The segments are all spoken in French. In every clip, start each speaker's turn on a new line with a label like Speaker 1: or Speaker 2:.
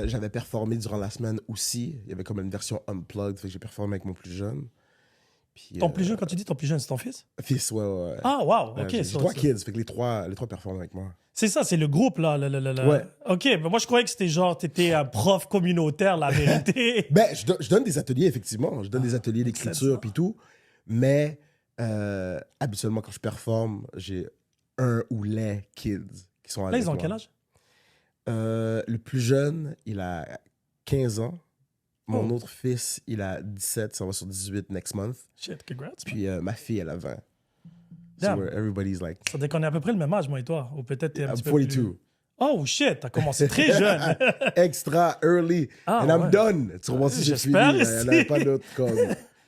Speaker 1: J'avais performé durant la semaine aussi. Il y avait comme une version unplugged, fait que j'ai performé avec mon plus jeune. Puis,
Speaker 2: Ton plus jeune, quand tu dis ton plus jeune, c'est ton fils?
Speaker 1: fils, ouais.
Speaker 2: Ah, wow, ok.
Speaker 1: J'ai
Speaker 2: ça,
Speaker 1: 3
Speaker 2: ça.
Speaker 1: kids, fait que les trois performent avec moi.
Speaker 2: C'est ça, c'est le groupe, là.
Speaker 1: Ouais.
Speaker 2: Ok, mais moi, je croyais que c'était genre, t'étais un prof communautaire, la vérité.
Speaker 1: Ben, je donne des ateliers, effectivement. Je donne des ateliers d'écriture puis tout. Mais habituellement, quand je performe, j'ai un ou les kids qui sont
Speaker 2: Là,
Speaker 1: avec
Speaker 2: ils ont
Speaker 1: moi.
Speaker 2: quel âge?
Speaker 1: Le plus jeune, il a 15 ans. Mon
Speaker 2: Oh.
Speaker 1: autre fils, il a 17, ça va sur 18 next month.
Speaker 2: Shit, congrats.
Speaker 1: Puis ma fille, elle a 20. So
Speaker 2: Damn.
Speaker 1: where everybody's like,
Speaker 2: Ça veut dire qu'on est à peu près le même âge, moi et toi. Ou peut-être t'es un
Speaker 1: I'm
Speaker 2: petit peu
Speaker 1: 42.
Speaker 2: plus... Oh, shit, t'as commencé très jeune.
Speaker 1: Extra early.
Speaker 2: Ah,
Speaker 1: And I'm
Speaker 2: ouais.
Speaker 1: done. Tu comprends si j'ai fini?
Speaker 2: J'espère
Speaker 1: Il n'y en avait pas d'autre comme.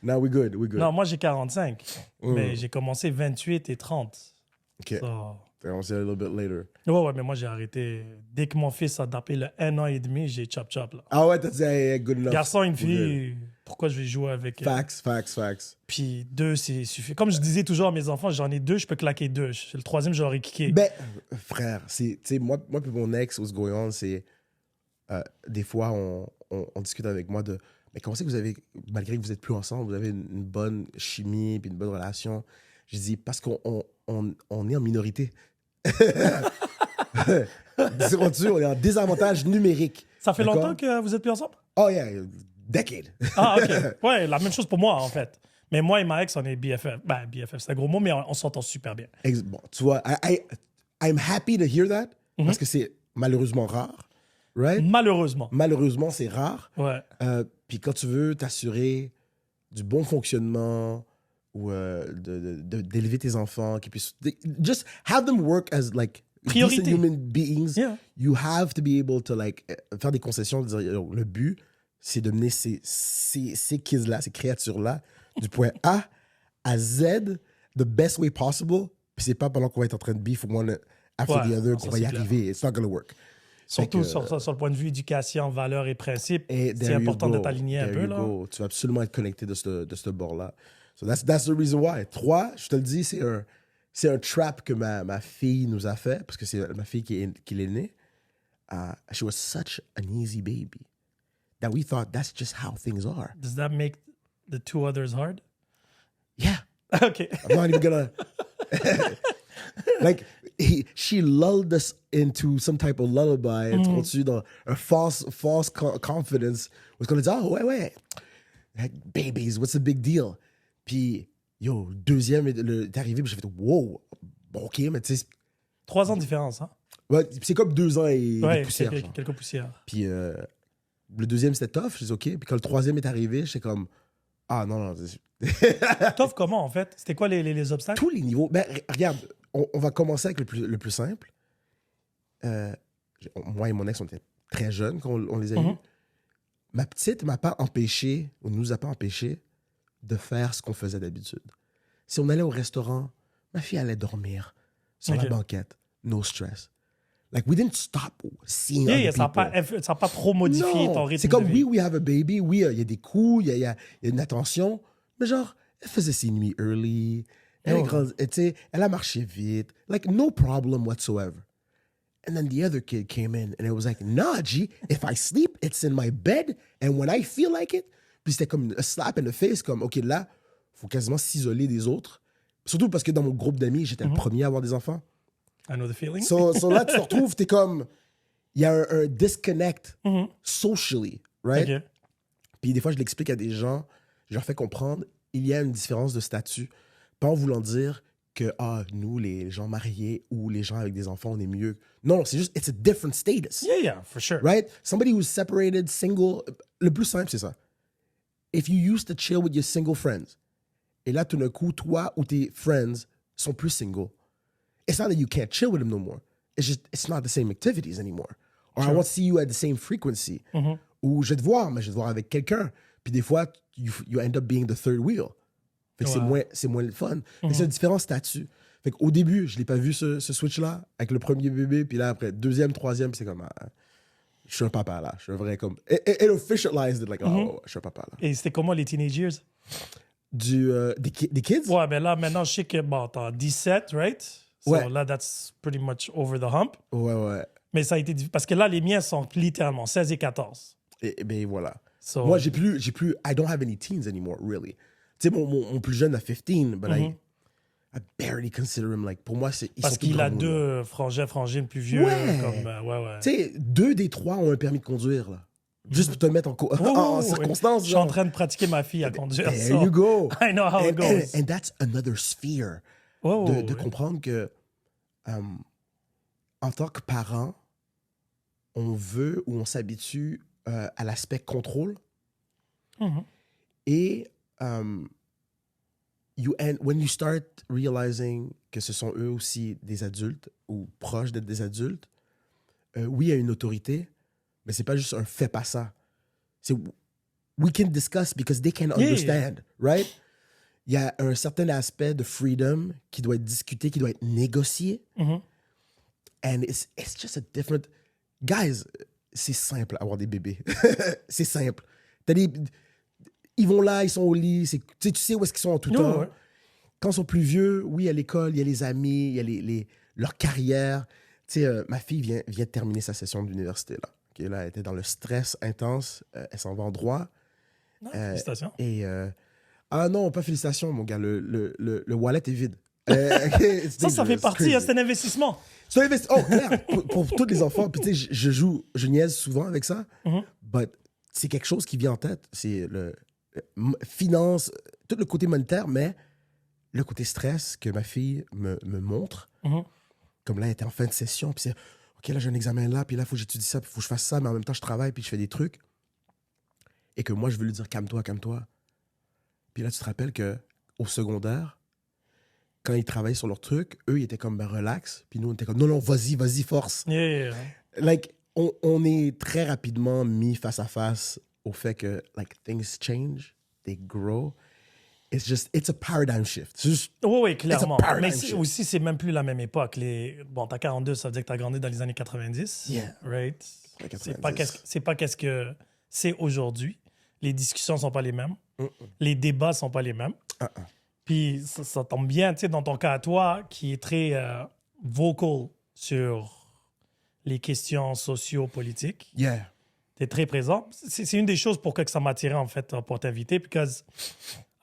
Speaker 1: No, we good.
Speaker 2: Non, moi, j'ai 45. Mais j'ai commencé 28 et 30.
Speaker 1: OK.
Speaker 2: So...
Speaker 1: On s'est a little bit later.
Speaker 2: Ouais, mais moi, j'ai arrêté. Dès que mon fils a tapé le 1 an et demi, j'ai chop-chop, là.
Speaker 1: Ah ouais, t'as dit, hey, good enough.
Speaker 2: Garçon, une
Speaker 1: We're
Speaker 2: fille, pourquoi je vais jouer avec
Speaker 1: good. Facts.
Speaker 2: Puis 2, c'est suffisant. Comme je disais toujours à mes enfants, j'en ai 2, je peux claquer 2. Le troisième, j'aurais kické.
Speaker 1: Ben, frère, tu sais, moi puis mon ex, what's going on, c'est. Des fois, on discute avec moi de. Mais comment c'est que vous avez, malgré que vous êtes plus ensemble, vous avez une bonne chimie puis une bonne relation? Je dis, parce qu'on est en minorité. C'est rendu, on est en désavantage numérique.
Speaker 2: Ça fait
Speaker 1: D'accord?
Speaker 2: longtemps que vous êtes plus ensemble?
Speaker 1: Oh yeah, decade.
Speaker 2: Ah, OK. Ouais, la même chose pour moi, en fait. Mais moi et ma ex, on est BFF. Ben, BFF, c'est un gros mot, mais on s'entend super bien.
Speaker 1: Bon, tu vois, I'm happy to hear that parce que c'est malheureusement rare, right?
Speaker 2: Malheureusement.
Speaker 1: Malheureusement, c'est rare.
Speaker 2: Ouais.
Speaker 1: Puis quand tu veux t'assurer du bon fonctionnement ou d'élever tes enfants, qui puissent just have them work as like
Speaker 2: Priorité.
Speaker 1: decent human beings.
Speaker 2: Yeah.
Speaker 1: You have to be able to like faire des concessions, dire le but c'est de mener ces kids-là, ces créatures-là, du point A à Z, the best way possible. Puis c'est pas pendant qu'on va être en train de beef one after
Speaker 2: Ouais,
Speaker 1: the other
Speaker 2: non,
Speaker 1: qu'on
Speaker 2: ça,
Speaker 1: va y
Speaker 2: c'est clair.
Speaker 1: arriver. It's not gonna work.
Speaker 2: Surtout
Speaker 1: Fait que,
Speaker 2: sur le point de vue éducation, valeurs et principes.
Speaker 1: Et
Speaker 2: C'est
Speaker 1: there you
Speaker 2: important
Speaker 1: go.
Speaker 2: d'être aligné un
Speaker 1: There
Speaker 2: peu,
Speaker 1: you
Speaker 2: là.
Speaker 1: go. Tu vas absolument être connecté de ce bord-là. So that's the reason why. 3, je te le dis, c'est un trap que ma fille nous a fait, parce que c'est ma fille qui est née. She was such an easy baby that we thought that's just how things are.
Speaker 2: Does that make the 2 others hard?
Speaker 1: Yeah.
Speaker 2: OK.
Speaker 1: I'm not even gonna... like, she lulled us into some type of lullaby, tu comprends-tu, dans un false confidence, où on a dit, oh, ouais, like, babies, what's the big deal? Puis, yo, deuxième est arrivé, puis j'ai fait, wow, bon, OK, mais tu sais,
Speaker 2: 3 ans de différence, hein?
Speaker 1: ouais, c'est comme 2 ans et des
Speaker 2: Ouais,
Speaker 1: poussières. genre.
Speaker 2: quelques poussières.
Speaker 1: Puis, le deuxième, c'était tough, je dis, OK. Puis quand le troisième est arrivé, j'étais comme, ah, non.
Speaker 2: Tough comment, en fait? C'était quoi les obstacles?
Speaker 1: Tous les niveaux. Ben, regarde, on va commencer avec le plus simple. Moi et mon ex, on était très jeunes quand on les a eus. Ma petite m'a pas empêché, ou nous a pas empêché, de faire ce qu'on faisait d'habitude. Si on allait au restaurant, ma fille allait dormir sur la
Speaker 2: Ok.
Speaker 1: banquette. No stress. Like, we didn't stop seeing
Speaker 2: Yeah,
Speaker 1: other
Speaker 2: ça
Speaker 1: people.
Speaker 2: n'a pas trop modifié ton
Speaker 1: Non,
Speaker 2: rythme
Speaker 1: c'est comme,
Speaker 2: de vie.
Speaker 1: oui, we have a baby. Oui, il y a des coups, il y a une attention. Mais genre, elle faisait ses nuits early. Elle,
Speaker 2: Oh.
Speaker 1: tu sais, elle a marché vite. Like, no problem whatsoever. And then the other kid came in and it was like, nah, G, if I sleep, it's in my bed. And when I feel like it, puis c'était comme un slap in the face, comme, OK, là, faut quasiment s'isoler des autres. Surtout parce que dans mon groupe d'amis, j'étais le premier à avoir des enfants.
Speaker 2: I know the feeling.
Speaker 1: So là, tu te retrouves, t'es comme, il y a un disconnect socially, right?
Speaker 2: OK.
Speaker 1: Puis des fois, je l'explique à des gens, je leur fais comprendre, il y a une différence de statut. Pas en voulant dire que, nous, les gens mariés ou les gens avec des enfants, on est mieux. Non, c'est juste, it's a different status,
Speaker 2: Yeah, for sure.
Speaker 1: right? Somebody who's separated, single, le plus simple, c'est ça. If you used to chill with your single friends, et là, tout d'un coup, toi ou tes friends sont plus single, it's not that you can't chill with them no more. It's just, it's not the same activities anymore. Or I won't see you at the same frequency. Ou je vais te voir, mais je vais te voir avec quelqu'un. Puis des fois, you end up being the third wheel. Fait que c'est moins le fun. Fait que c'est un différent statut. Fait qu'au début, je l'ai pas vu ce switch-là avec le premier bébé. Puis là, après, deuxième, troisième, c'est comme, je suis un papa là. Je suis un vrai comme. It officialized it like, je suis un papa là.
Speaker 2: Et c'était comment les teenage years?
Speaker 1: des kids?
Speaker 2: Ouais, mais là, maintenant, je sais que, bon, t'as 17, right? So
Speaker 1: Ouais.
Speaker 2: là, that's pretty much over the hump.
Speaker 1: Ouais.
Speaker 2: Mais ça a été difficile. Parce que là, les miens sont littéralement 16 et 14.
Speaker 1: Et ben voilà.
Speaker 2: So,
Speaker 1: Moi, j'ai plus, I don't have any teens anymore, really. Tu sais, mon plus jeune a 15, but I barely consider him like, pour moi, ils
Speaker 2: parce
Speaker 1: sont tous
Speaker 2: qu'il a
Speaker 1: grands, là.
Speaker 2: deux frangines plus vieux.
Speaker 1: Ouais.
Speaker 2: Comme, ouais.
Speaker 1: Tu sais, 2 des 3 ont un permis de conduire, là. Juste pour te mettre en, en
Speaker 2: Oh,
Speaker 1: circonstance.
Speaker 2: je suis en train de pratiquer ma fille à conduire.
Speaker 1: There
Speaker 2: so
Speaker 1: you go.
Speaker 2: I know how it goes.
Speaker 1: And that's another sphere de comprendre que en tant que parent, on veut ou on s'habitue à l'aspect contrôle. Et when you start realizing que ce sont eux aussi des adultes ou proches d'être des adultes, oui, il y a une autorité, mais c'est pas juste un fais pas ça. C'est we can discuss because they can understand, right? Il y a un certain aspect de freedom qui doit être discuté, qui doit être négocié. And it's just a different... Guys, c'est simple avoir des bébés. C'est simple. Ils vont là, ils sont au lit. Tu sais où est-ce qu'ils sont en tout temps.
Speaker 2: Ouais.
Speaker 1: Quand ils sont plus vieux, oui, il y a l'école, il y a les amis, il y a leur carrière. Tu sais, ma fille vient de terminer sa session d'université, là. Okay, là, elle était dans le stress intense. Elle s'en va en droit.
Speaker 2: Félicitations.
Speaker 1: Et... ah non, pas félicitations, mon gars. Le wallet est vide.
Speaker 2: Ça fait partie, c'est un investissement.
Speaker 1: Oh, clair, pour tous les enfants. Puis tu sais, je niaise souvent avec ça. But c'est quelque chose qui vient en tête. C'est le finance, tout le côté monétaire, mais le côté stress que ma fille me montre. Comme là, elle était en fin de session. Puis c'est, OK, là, j'ai un examen là. Puis là, il faut que j'étudie ça. Puis il faut que je fasse ça. Mais en même temps, je travaille. Puis je fais des trucs. Et que moi, je veux lui dire, calme-toi. Puis là, tu te rappelles qu'au secondaire, quand ils travaillaient sur leur truc, eux, ils étaient comme, ben, relax. Puis nous, on était comme, non, vas-y, force.
Speaker 2: Yeah.
Speaker 1: Like, on est très rapidement mis face à face au fait que, like, things change, they grow. It's a paradigm shift.
Speaker 2: Oui, clairement. Mais
Speaker 1: shift.
Speaker 2: aussi, c'est même plus la même époque. Bon, t'as 42, ça veut dire que t'as grandi dans les années 90.
Speaker 1: Yeah.
Speaker 2: Right?
Speaker 1: 90.
Speaker 2: C'est pas qu'est-ce que c'est aujourd'hui. Les discussions sont pas les mêmes. Les débats sont pas les mêmes. Puis ça tombe bien, tu sais, dans ton cas à toi, qui est très vocal sur les questions socio-politiques.
Speaker 1: Yeah.
Speaker 2: Tu es très présent. C'est une des choses pour que ça m'a attiré, en fait, pour t'inviter, because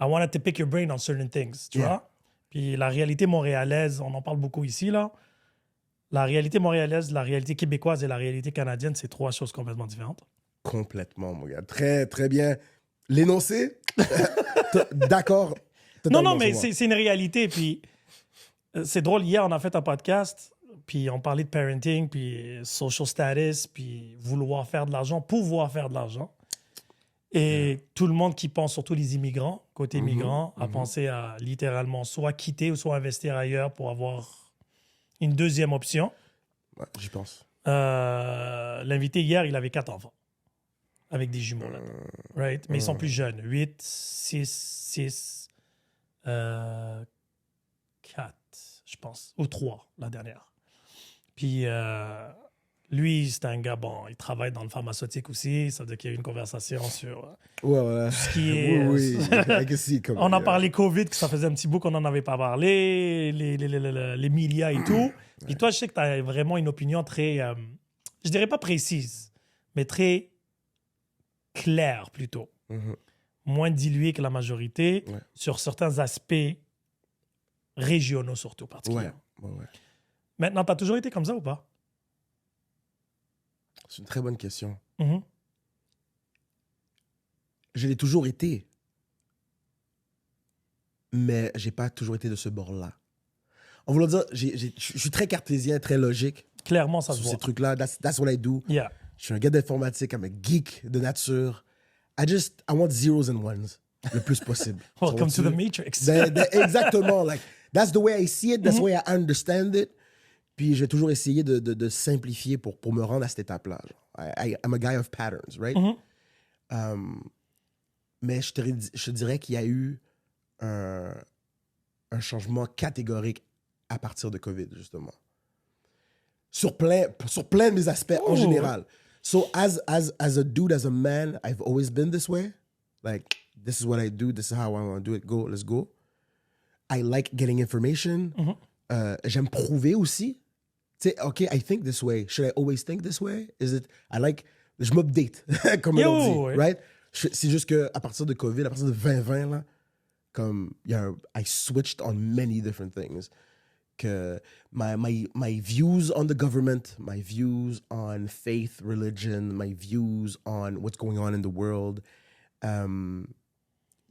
Speaker 2: I wanted to pick your brain on certain things, tu vois? Puis la réalité montréalaise, on en parle beaucoup ici, là. La réalité montréalaise, la réalité québécoise et la réalité canadienne, c'est 3 choses complètement différentes.
Speaker 1: Complètement, mon gars. Très, très bien. L'énoncé, d'accord.
Speaker 2: Non, mais c'est une réalité. Puis c'est drôle, hier, on a fait un podcast, puis on parlait de parenting, puis social status, puis vouloir faire de l'argent, pouvoir faire de l'argent. Et tout le monde qui pense, surtout les immigrants, côté migrants, a pensé à littéralement soit quitter ou soit investir ailleurs pour avoir une deuxième option.
Speaker 1: Ouais, j'y pense.
Speaker 2: L'invité hier, il avait 4 enfants. Avec des jumeaux, là. Right? Mais ils sont plus jeunes. 8, 6, 4, je pense. Ou 3, la dernière. Puis, lui, c'est un gars, bon, il travaille dans le pharmaceutique aussi. Ça veut dire qu'il y a eu une conversation sur
Speaker 1: ouais.
Speaker 2: ce qui est...
Speaker 1: Oui.
Speaker 2: On a parlé COVID, que ça faisait un petit bout qu'on n'en avait pas parlé, les médias et tout. Puis toi, je sais que tu as vraiment une opinion très, je dirais pas précise, mais très claire plutôt. Moins diluée que la majorité sur certains aspects régionaux surtout particulièrement.
Speaker 1: Ouais.
Speaker 2: Maintenant, tu as toujours été comme ça ou pas?
Speaker 1: C'est une très bonne question. Je l'ai toujours été. Mais j'ai pas toujours été de ce bord-là. En voulant dire, je suis très cartésien, très logique.
Speaker 2: Clairement, ça se
Speaker 1: sur
Speaker 2: voit.
Speaker 1: ces trucs-là. That's what I do.
Speaker 2: Yeah.
Speaker 1: Je suis un gars d'informatique, I'm a geek de nature. I want zeros and ones le plus possible.
Speaker 2: Welcome to the Matrix.
Speaker 1: Exactement. Like, that's the way I see it, that's the way I understand it. Puis j'ai toujours essayé de simplifier pour me rendre à cette étape-là. I'm a guy of patterns, right? Mais je te dirais qu'il y a eu un changement catégorique à partir de COVID, justement. Sur plein de mes aspects en général. So as a dude, as a man, I've always been this way. Like, This is what I do. This is how I want to do it. Go, let's go. I like getting information. J'aime prouver aussi. Tu sais, OK, I think this way. Should I always think this way? Is it... Je m'update, comme on dit,
Speaker 2: ouais.
Speaker 1: right? C'est juste qu'à partir de COVID, à partir de 2020, là, comme, I switched on many different things. Que my views on the government, my views on faith, religion, my views on what's going on in the world. Il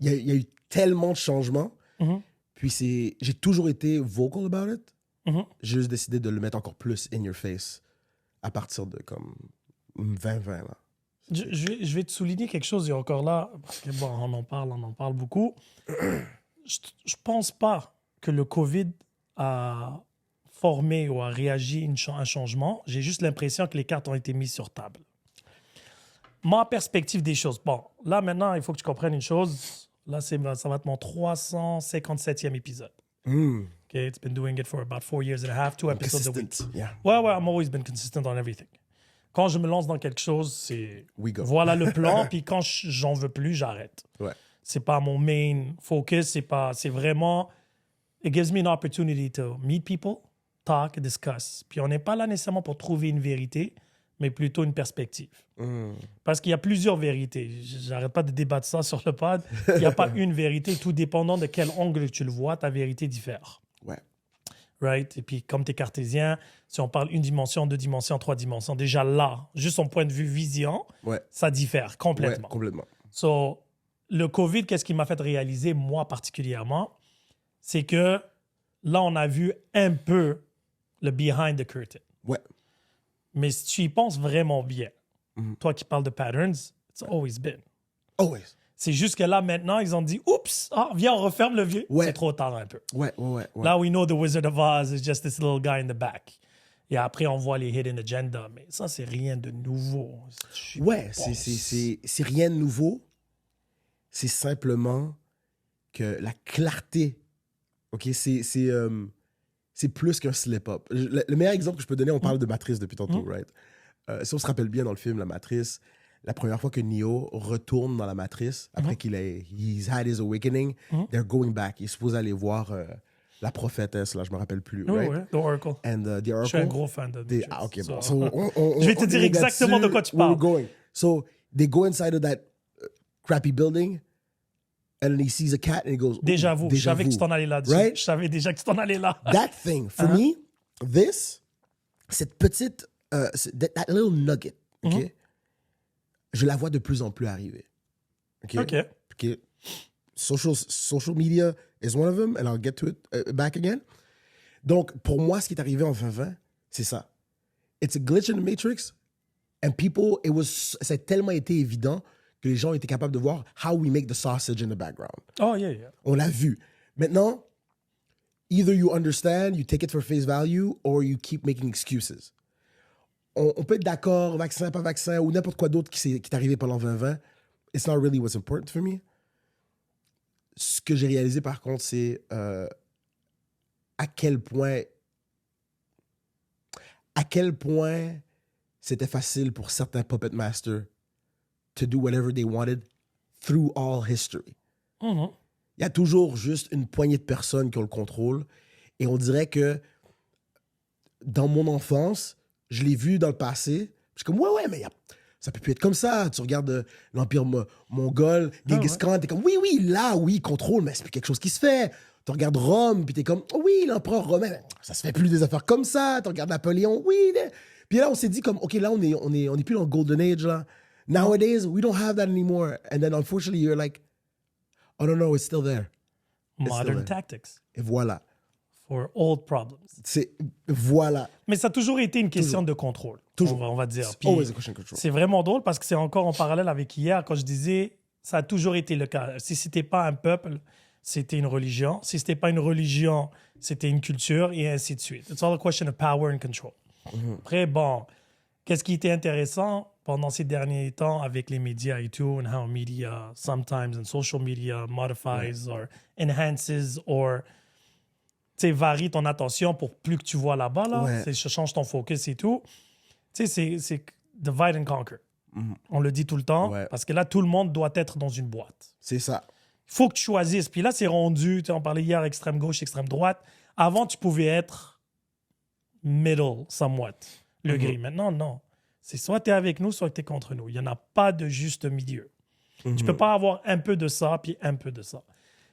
Speaker 1: y a eu tellement de changements. Puis j'ai toujours été vocal about it. J'ai juste décidé de le mettre encore plus in your face à partir de comme 2020. Là.
Speaker 2: Je vais te souligner quelque chose, et encore là, parce que bon, on en parle beaucoup. Je pense pas que le COVID a formé ou a réagi à un changement. J'ai juste l'impression que les cartes ont été mises sur table. Ma perspective des choses. Bon, là maintenant, il faut que tu comprennes une chose. Là, ça va être mon 357e épisode. Okay, it's been doing it for about 4 years and a half, 2 episodes a week.
Speaker 1: Yeah.
Speaker 2: Ouais, I've always been consistent on everything. Quand je me lance dans quelque chose, c'est
Speaker 1: We go.
Speaker 2: voilà le plan, puis quand j'en veux plus, j'arrête.
Speaker 1: Ouais.
Speaker 2: C'est pas mon main focus, c'est vraiment it gives me an opportunity to meet people, talk, discuss. Puis on n'est pas là nécessairement pour trouver une vérité, mais plutôt une perspective. Parce qu'il y a plusieurs vérités. J'arrête pas de débattre ça sur le pod. Il n'y a pas une vérité. Tout dépendant de quel angle tu le vois, ta vérité diffère.
Speaker 1: Ouais.
Speaker 2: Right? Et puis, comme tu es cartésien, si on parle 1 dimension, 2 dimensions, 3 dimensions, déjà là, juste son point de vue vision, ça diffère complètement.
Speaker 1: Ouais, complètement.
Speaker 2: So, le COVID, qu'est-ce qui m'a fait réaliser, moi particulièrement, c'est que là, on a vu un peu le behind the curtain.
Speaker 1: Ouais.
Speaker 2: Mais si tu y penses vraiment bien, toi qui parles de patterns, it's always been.
Speaker 1: Always.
Speaker 2: C'est juste que là, maintenant, ils ont dit, oups, viens, on referme le vieux.
Speaker 1: Ouais.
Speaker 2: C'est trop tard un peu.
Speaker 1: Ouais.
Speaker 2: Là, we know the Wizard of Oz is just this little guy in the back. Et après, on voit les hidden agenda. Mais ça, c'est rien de nouveau.
Speaker 1: Ouais, c'est rien de nouveau. C'est simplement que la clarté, OK, c'est plus qu'un slip-up. Le meilleur exemple que je peux donner, on parle de Matrice depuis tantôt, right? Si on se rappelle bien dans le film La Matrice, la première fois que Neo retourne dans la Matrice, après he's had his awakening, they're going back. Il est supposé aller voir la prophétesse, là, je me rappelle plus, right?
Speaker 2: Ouais, The Oracle.
Speaker 1: And the Oracle.
Speaker 2: Je suis un gros fan de Matrix.
Speaker 1: OK, bon.
Speaker 2: So,
Speaker 1: So,
Speaker 2: je vais te dire exactement de quoi tu parles.
Speaker 1: We're going. So, they go inside of that crappy building, and then he sees a cat, and he goes,
Speaker 2: Déjà vu. Je savais que tu t'en allais là-dessus.
Speaker 1: Right?
Speaker 2: Je savais déjà que tu t'en allais là.
Speaker 1: That thing, for me, cette petite, that little nugget, OK? Je la vois de plus en plus arriver. OK. Social media is one of them, and I'll get to it back again. Donc, pour moi, ce qui est arrivé en 2020, c'est ça. It's a glitch in the matrix, and people, ça a tellement été évident que les gens étaient capables de voir how we make the sausage in the background.
Speaker 2: Oh, yeah.
Speaker 1: On l'a vu. Maintenant, either you understand, you take it for face value, or you keep making excuses. On peut être d'accord, vaccin, pas vaccin, ou n'importe quoi d'autre qui est arrivé pendant 2020. It's not really what's important for me. Ce que j'ai réalisé, par contre, c'est à quel point c'était facile pour certains puppet masters to do whatever they wanted through all history. Il y a toujours juste une poignée de personnes qui ont le contrôle. Et on dirait que dans mon enfance, je l'ai vu dans le passé. Je suis comme, ouais, mais ça peut plus être comme ça. Tu regardes l'Empire mongol, Genghis Khan, t'es comme, oui, il contrôle, mais c'est plus quelque chose qui se fait. Tu regardes Rome, puis t'es comme, oh, oui, l'empereur romain, ça se fait plus des affaires comme ça. Tu regardes Napoléon, oui. Puis là, on s'est dit comme, OK, là, on est plus dans le Golden Age, là. Nowadays, we don't have that anymore. And then, unfortunately, you're like, oh, no, it's still there.
Speaker 2: Modern tactics.
Speaker 1: Et voilà.
Speaker 2: For old problems.
Speaker 1: Voilà.
Speaker 2: Mais ça a toujours été une question de contrôle.
Speaker 1: Toujours.
Speaker 2: On va dire.
Speaker 1: Puis, always a question of control.
Speaker 2: C'est vraiment drôle parce que c'est encore en parallèle avec hier quand je disais ça a toujours été le cas. Si c'était pas un peuple, c'était une religion. Si c'était pas une religion, c'était une culture et ainsi de suite. It's all a question of power and control. Après, bon, qu'est-ce qui était intéressant pendant ces derniers temps avec les médias et tout, and how media sometimes and social media modifies or enhances or varie ton attention pour plus que tu vois là-bas, là. Ça change ton focus et tout. C'est divide and conquer. On le dit tout le temps.
Speaker 1: Ouais.
Speaker 2: Parce que là, tout le monde doit être dans une boîte.
Speaker 1: C'est ça.
Speaker 2: Il faut que tu choisisses. Puis là, c'est rendu. On parlait hier extrême gauche, extrême droite. Avant, tu pouvais être middle, somewhat, le gris. Maintenant, non. C'est soit tu es avec nous, soit tu es contre nous. Il n'y en a pas de juste milieu. Tu peux pas avoir un peu de ça puis un peu de ça.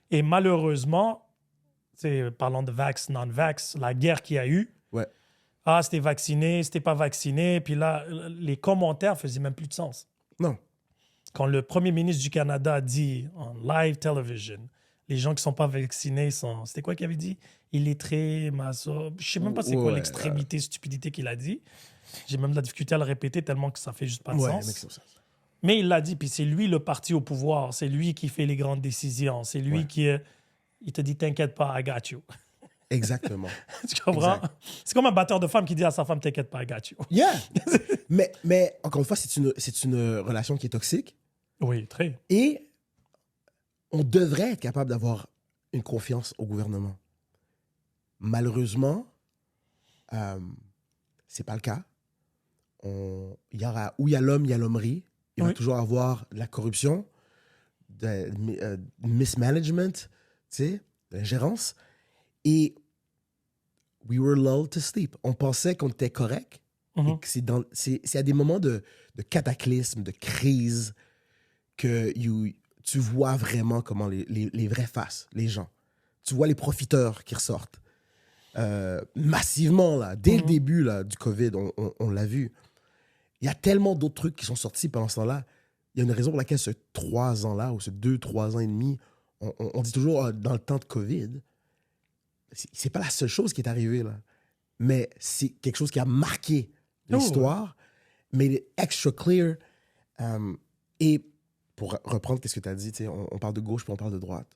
Speaker 2: Et malheureusement, parlant de vax, non-vax, la guerre qu'il y a eu,
Speaker 1: Ouais.
Speaker 2: ah, c'était vacciné, c'était pas vacciné. Puis là, les commentaires faisaient même plus de sens.
Speaker 1: Non.
Speaker 2: Quand le premier ministre du Canada a dit en live television, les gens qui sont pas vaccinés sont... C'était quoi qu'il avait dit? Illettrés, maso... Je sais même pas c'est quoi l'extrémité, stupidité qu'il a dit. J'ai même de la difficulté à le répéter tellement que ça fait juste pas de sens.
Speaker 1: Mec, c'est ça.
Speaker 2: Mais il l'a dit, puis c'est lui le parti au pouvoir. C'est lui qui fait les grandes décisions. C'est lui qui... il te dit, t'inquiète pas, I got you.
Speaker 1: Exactement.
Speaker 2: Tu comprends?
Speaker 1: Exact.
Speaker 2: C'est comme un batteur de femme qui dit à sa femme, t'inquiète pas, I got you.
Speaker 1: Yeah. mais encore une fois, c'est une relation qui est toxique.
Speaker 2: Oui, très.
Speaker 1: Et on devrait être capable d'avoir une confiance au gouvernement. Malheureusement, c'est pas le cas. Où il y a l'homme, il y a l'hommerie. Il va toujours avoir de la corruption, de mismanagement, tu sais, de l'ingérence. Et we were lulled to sleep. On pensait qu'on était correct. Et que c'est à des moments de cataclysme, de crise, que tu vois vraiment comment les vraies faces, les gens. Tu vois les profiteurs qui ressortent. Massivement, là, dès le début là, du COVID, on l'a vu. Il y a tellement d'autres trucs qui sont sortis pendant ce temps-là. Il y a une raison pour laquelle ce 3 ans-là, ou ce 2-3 ans et demi, on dit toujours dans le temps de COVID, c'est pas la seule chose qui est arrivée, là. Mais c'est quelque chose qui a marqué l'histoire, made it extra clear. Et pour reprendre ce que tu as dit, on parle de gauche puis on parle de droite.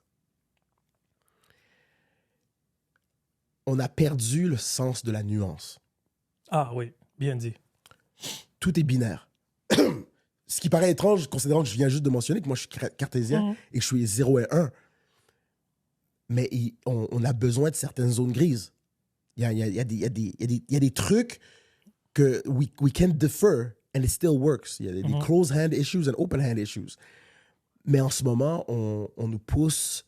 Speaker 1: On a perdu le sens de la nuance.
Speaker 2: Ah oui, bien dit.
Speaker 1: Tout est binaire. Ce qui paraît étrange, considérant que je viens juste de mentionner que moi, je suis cartésien et que je suis 0 et 1. Mais on a besoin de certaines zones grises. Il y a des trucs que we can defer and it still works. Il y a des closed hand issues and open hand issues. Mais en ce moment, on nous pousse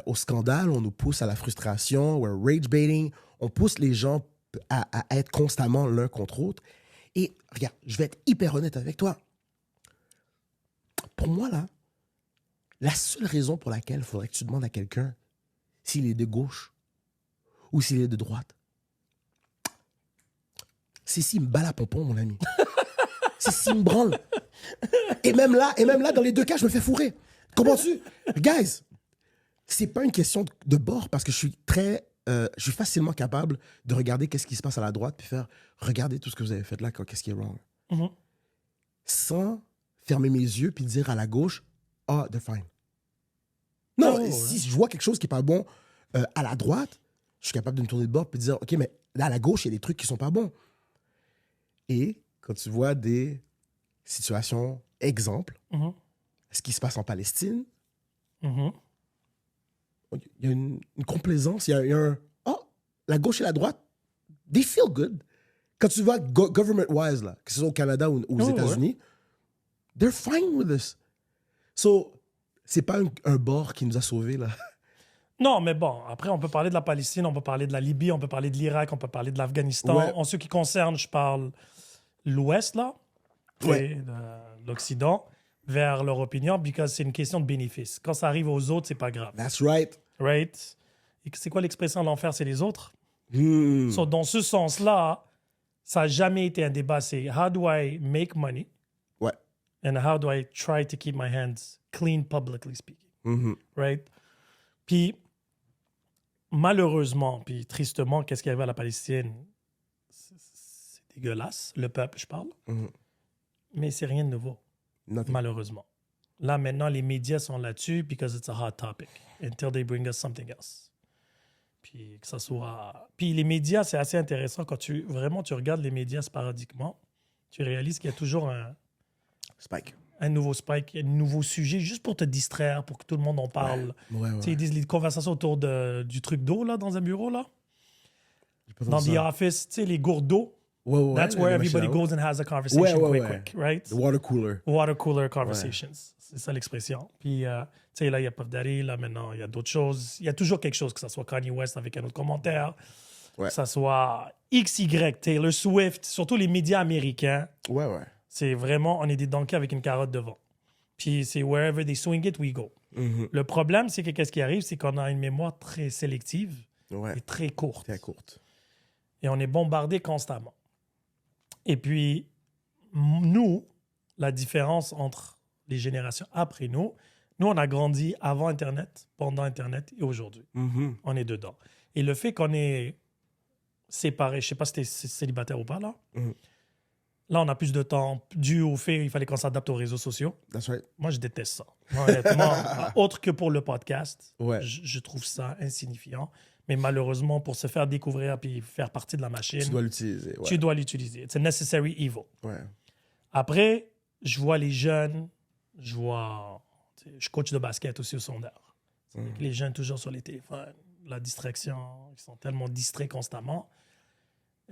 Speaker 1: au scandale, on nous pousse à la frustration, we're rage baiting, on pousse les gens à être constamment l'un contre l'autre. Et regarde, je vais être hyper honnête avec toi. Pour moi, là, la seule raison pour laquelle il faudrait que tu demandes à quelqu'un s'il est de gauche ou s'il est de droite, c'est s'il me bat la pompon, mon ami. C'est s'il me branle. Et même là, dans les deux cas, je me fais fourrer. Comprends-tu? Guys, c'est pas une question de bord parce que je suis facilement capable de regarder qu'est-ce qui se passe à la droite puis faire regardez tout ce que vous avez fait là, qu'est-ce qui est wrong. Sans fermer mes yeux puis dire à la gauche, they're fine. Non, si je vois quelque chose qui est pas bon à la droite, je suis capable de me tourner de bord puis de dire, OK, mais là, à la gauche, il y a des trucs qui sont pas bons. Et quand tu vois des situations, exemple, ce qui se passe en Palestine, il y a une complaisance, il y a un la gauche et la droite, they feel good. Quand tu vois government-wise, là, que ce soit au Canada ou aux États-Unis, they're fine with this. So, c'est pas un bord qui nous a sauvés, là.
Speaker 2: Non, mais bon, après, on peut parler de la Palestine, on peut parler de la Libye, on peut parler de l'Irak, on peut parler de l'Afghanistan.
Speaker 1: Ouais.
Speaker 2: En ce qui concerne, je parle l'Ouest, là, et l'Occident, vers leur opinion, parce que c'est une question de bénéfice. Quand ça arrive aux autres, c'est pas grave.
Speaker 1: That's right.
Speaker 2: Right? Et c'est quoi l'expression l'enfer, c'est les autres? So, dans ce sens-là, ça n'a jamais été un débat. C'est how do I make money?
Speaker 1: Ouais.
Speaker 2: And how do I try to keep my hands clean, publicly speaking? Right? Puis, malheureusement, puis tristement, qu'est-ce qui arrive à la Palestine? C'est dégueulasse, le peuple, je parle. Mais c'est rien de nouveau, malheureusement. Là, maintenant, les médias sont là-dessus because it's a hot topic until they bring us something else. Puis que ça soit... Puis les médias, c'est assez intéressant quand tu regardes les médias sporadiquement, tu réalises qu'il y a toujours un nouveau spike, un nouveau sujet, juste pour te distraire, pour que tout le monde en parle.
Speaker 1: Ouais.
Speaker 2: Ils disent les conversations autour du truc d'eau, là, dans un bureau, là. Dans The Office, tu sais, les gourdes d'eau. That's where everybody goes and has a conversation quick, right?
Speaker 1: The water cooler.
Speaker 2: Water cooler conversations. Ouais. C'est ça l'expression. Puis, tu sais, là, il y a Puff Daddy, là, maintenant, il y a d'autres choses. Il y a toujours quelque chose, que ce soit Kanye West avec un autre commentaire, que ce soit XY, Taylor Swift, surtout les médias américains.
Speaker 1: Ouais.
Speaker 2: C'est vraiment, on est des donkeys avec une carotte devant. Puis, c'est wherever they swing it, we go.
Speaker 1: Mm-hmm.
Speaker 2: Le problème, c'est que qu'est-ce qui arrive, c'est qu'on a une mémoire très sélective et très courte.
Speaker 1: Très courte.
Speaker 2: Et on est bombardé constamment. Et puis, nous, la différence entre les générations après nous, on a grandi avant Internet, pendant Internet et aujourd'hui.
Speaker 1: Mm-hmm.
Speaker 2: On est dedans. Et le fait qu'on est séparés, je ne sais pas si tu es célibataire ou pas, là.
Speaker 1: Mm-hmm.
Speaker 2: Là, on a plus de temps dû au fait qu'il fallait qu'on s'adapte aux réseaux sociaux.
Speaker 1: That's right.
Speaker 2: Moi, je déteste ça. Honnêtement, autre que pour le podcast,
Speaker 1: ouais.
Speaker 2: je trouve ça insignifiant. Mais malheureusement, pour se faire découvrir et faire partie de la machine,
Speaker 1: tu dois l'utiliser. Ouais.
Speaker 2: Tu dois l'utiliser. It's a necessary evil.
Speaker 1: Ouais.
Speaker 2: Après, je vois les jeunes, je coach de basket aussi au secondaire. Les jeunes toujours sur les téléphones, la distraction, ils sont tellement distraits constamment.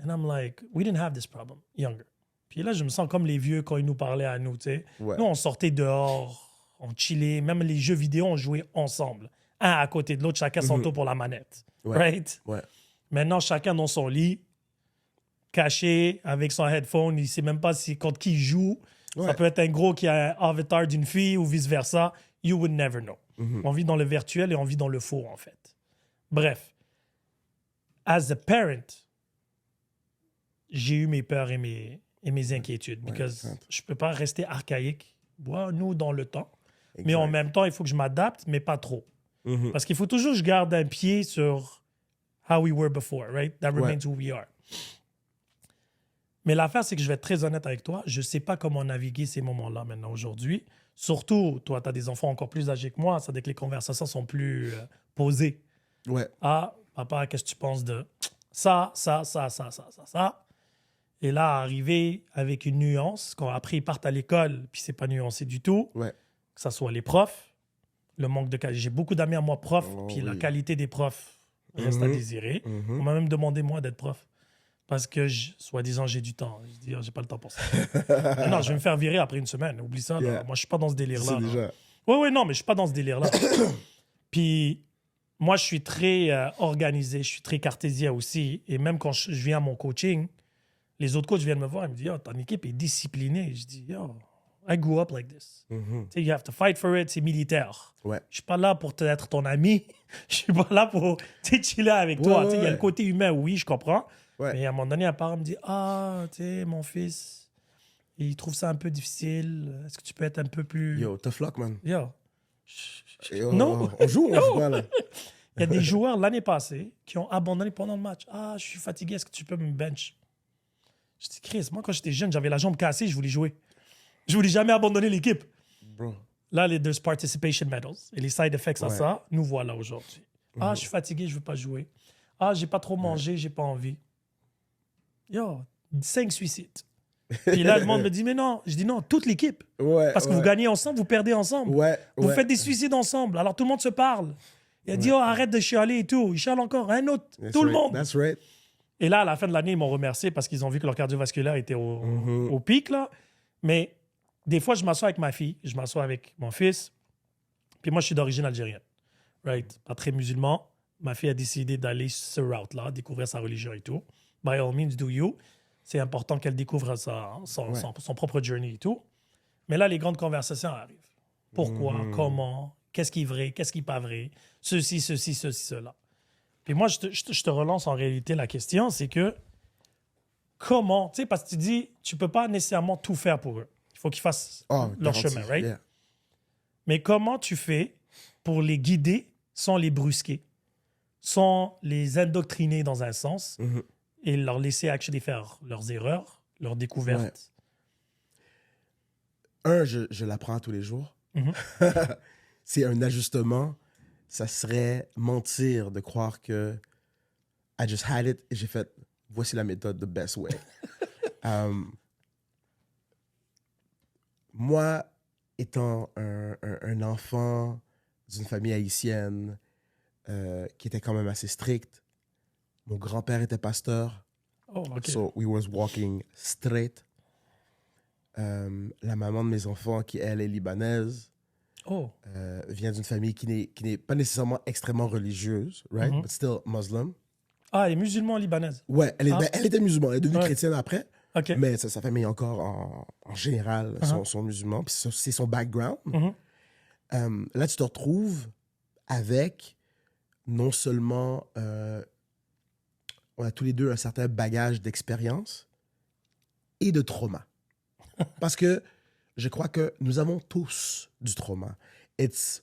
Speaker 2: And I'm like, we didn't have this problem younger. Puis là, je me sens comme les vieux quand ils nous parlaient à nous, tu sais.
Speaker 1: Ouais.
Speaker 2: Nous, on sortait dehors, on chillait, même les jeux vidéo, on jouait ensemble. Un à côté de l'autre, chacun son tour pour la manette.
Speaker 1: Ouais.
Speaker 2: Right?
Speaker 1: Ouais.
Speaker 2: Maintenant, chacun dans son lit, caché, avec son headphone, il ne sait même pas contre qui il joue. Ouais. Ça peut être un gros qui a un avatar d'une fille ou vice-versa. You would never know. Mm-hmm. On vit dans le virtuel et on vit dans le faux, en fait. Bref. As a parent, j'ai eu mes peurs et mes inquiétudes. Parce que je ne peux pas rester archaïque. Nous, dans le temps. Exact. Mais en même temps, il faut que je m'adapte, mais pas trop. Mm-hmm. Parce qu'il faut toujours que je garde un pied sur how we were before, right? That remains who we are. Mais l'affaire, c'est que je vais être très honnête avec toi. Je ne sais pas comment naviguer ces moments-là maintenant, aujourd'hui. Surtout, toi, tu as des enfants encore plus âgés que moi. Ça veut dire que les conversations sont plus posées.
Speaker 1: Ouais.
Speaker 2: Ah, papa, qu'est-ce que tu penses de ça? Et là, arriver avec une nuance, quand après ils partent à l'école, puis c'est pas nuancé du tout,
Speaker 1: ouais.
Speaker 2: Que ce soit les profs, le manque de qualité. J'ai beaucoup d'amis à moi profs, puis la qualité des profs reste à désirer. On m'a même demandé, moi, d'être prof. Parce que, soi-disant, j'ai du temps. Je dis, j'ai pas le temps pour ça. Non, je vais me faire virer après une semaine. Oublie ça. Là. Moi, je suis pas dans ce délire-là.
Speaker 1: Déjà...
Speaker 2: Oui, non, mais je suis pas dans ce délire-là. Puis, moi, je suis très organisé. Je suis très cartésien aussi. Et même quand je viens à mon coaching, les autres coachs viennent me voir et me disent, ton équipe est disciplinée. Je dis, I grew up like this. You have to fight for it. C'est militaire.
Speaker 1: Ouais.
Speaker 2: Je suis pas là pour être ton ami. Je suis pas là pour chiller avec toi. Il y a le côté humain, oui, je comprends.
Speaker 1: Ouais.
Speaker 2: Mais à un moment donné, un parent me dit, mon fils, il trouve ça un peu difficile. Est-ce que tu peux être un peu plus...
Speaker 1: Yo, tough luck, man.
Speaker 2: Yo,
Speaker 1: non. On joue, on joue pas, là.
Speaker 2: Il y a des joueurs l'année passée qui ont abandonné pendant le match. Je suis fatigué, est-ce que tu peux me bench? Je dis, Chris, moi, quand j'étais jeune, j'avais la jambe cassée, je voulais jouer. Je voulais jamais abandonner l'équipe.
Speaker 1: Bro.
Speaker 2: Là, there's participation medals. Et les side effects à ça, nous voilà aujourd'hui. Je suis fatigué, je veux pas jouer. J'ai pas trop mangé, j'ai pas envie. 5 suicides. Puis là, le monde me dit, mais non. Je dis non, toute l'équipe. Parce que vous gagnez ensemble, vous perdez ensemble. Vous faites des suicides ensemble. Alors tout le monde se parle. Il a dit, arrête de chialer et tout. Il chiale encore, un autre. Tout le monde.
Speaker 1: That's right.
Speaker 2: Et là, à la fin de l'année, ils m'ont remercié parce qu'ils ont vu que leur cardiovasculaire était au pic, là. Mais des fois, je m'assois avec ma fille, je m'assois avec mon fils. Puis moi, je suis d'origine algérienne. Right? Pas très musulman. Ma fille a décidé d'aller ce route-là, découvrir sa religion et tout. By all means, do you. C'est important qu'elle découvre son propre journey et tout. Mais là, les grandes conversations arrivent. Pourquoi? Comment? Qu'est-ce qui est vrai? Qu'est-ce qui n'est pas vrai? Ceci, cela. Puis moi, je te relance en réalité la question, c'est que comment? Tu sais, parce que tu dis, tu ne peux pas nécessairement tout faire pour eux. Il faut qu'ils fassent leur chemin, right? Yeah. Mais comment tu fais pour les guider sans les brusquer, sans les indoctriner dans un sens et leur laisser actually faire leurs erreurs, leurs découvertes?
Speaker 1: Je l'apprends tous les jours. C'est un ajustement. Ça serait mentir de croire que I just had it et j'ai fait voici la méthode, the best way. Moi, étant un enfant d'une famille haïtienne qui était quand même assez stricte, mon grand-père était pasteur.
Speaker 2: Oh, OK.
Speaker 1: So we was walking straight. La maman de mes enfants, qui elle est libanaise,
Speaker 2: Oh.
Speaker 1: vient d'une famille qui n'est pas nécessairement extrêmement religieuse, right? But still Muslim.
Speaker 2: Ah, elle est musulmane libanaise.
Speaker 1: Ouais, elle était musulmane. Elle est devenue
Speaker 2: Ouais.
Speaker 1: chrétienne après.
Speaker 2: OK.
Speaker 1: Mais sa famille encore, en général, sont musulmans. Puis c'est son background. Là, tu te retrouves avec non seulement... on a tous les deux un certain bagage d'expérience et de trauma. Parce que je crois que nous avons tous du trauma. It's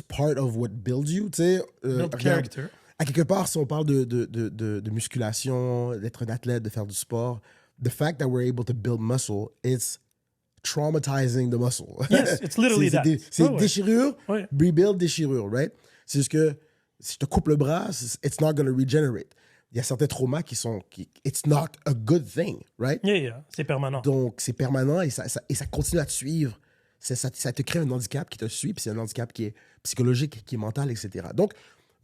Speaker 1: part of what builds you, tu sais.
Speaker 2: Build
Speaker 1: Regarde,
Speaker 2: character.
Speaker 1: à quelque part, si on parle de musculation, d'être un athlète, de faire du sport, the fact that we're able to build muscle, it's traumatizing the muscle.
Speaker 2: Yes, it's literally that.
Speaker 1: C'est
Speaker 2: Ouais, ouais.
Speaker 1: déchirure,
Speaker 2: Ouais.
Speaker 1: rebuild, déchirure, right? C'est juste que si je te coupe le bras, it's not going to regenerate. Il y a certains traumas it's not a good thing, right?
Speaker 2: Yeah. C'est permanent.
Speaker 1: Donc, c'est permanent et ça continue à te suivre. Ça te crée un handicap qui te suit, puis c'est un handicap qui est psychologique, qui est mental, etc. Donc,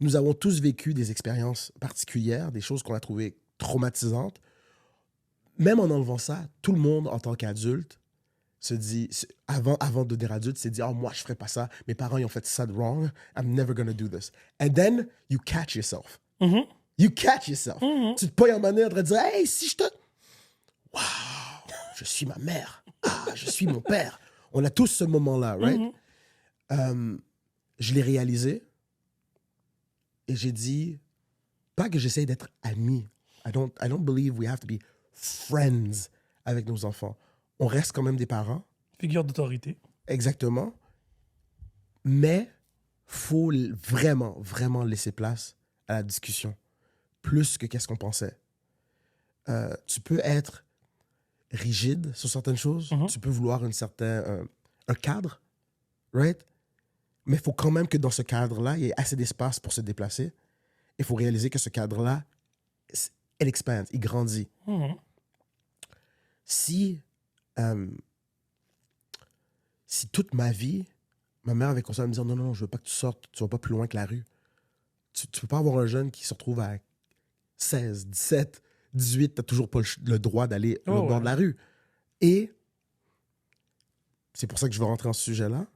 Speaker 1: nous avons tous vécu des expériences particulières, des choses qu'on a trouvées traumatisantes. Même en enlevant ça, tout le monde, en tant qu'adulte, se dit, avant de devenir adulte, s'est dit, oh, moi, je ferais pas ça. Mes parents, ils ont fait ça de wrong. I'm never gonna do this. And then, you catch yourself. You catch yourself. Tu te pognes en manière de dire, hey, si je te... Wow, je suis ma mère. Ah, je suis mon père. On a tous ce moment-là, right? Je l'ai réalisé et j'ai dit, pas que j'essaye d'être ami. I don't believe we have to be friends avec nos enfants. On reste quand même des parents.
Speaker 2: Figure d'autorité.
Speaker 1: Exactement. Mais faut vraiment, vraiment laisser place à la discussion. Plus que qu'est-ce qu'on pensait. Tu peux être rigide sur certaines choses. Tu peux vouloir un cadre, right? Mais il faut quand même que dans ce cadre-là, il y ait assez d'espace pour se déplacer. Il faut réaliser que ce cadre-là, il expand, il grandit. Si toute ma vie, ma mère avait conseillé à me dire non, je veux pas que tu sortes, tu vas pas plus loin que la rue. Tu peux pas avoir un jeune qui se retrouve à 16, 17, 18, tu n'as toujours pas le droit d'aller au bord de la rue. Et c'est pour ça que je veux rentrer dans ce sujet-là.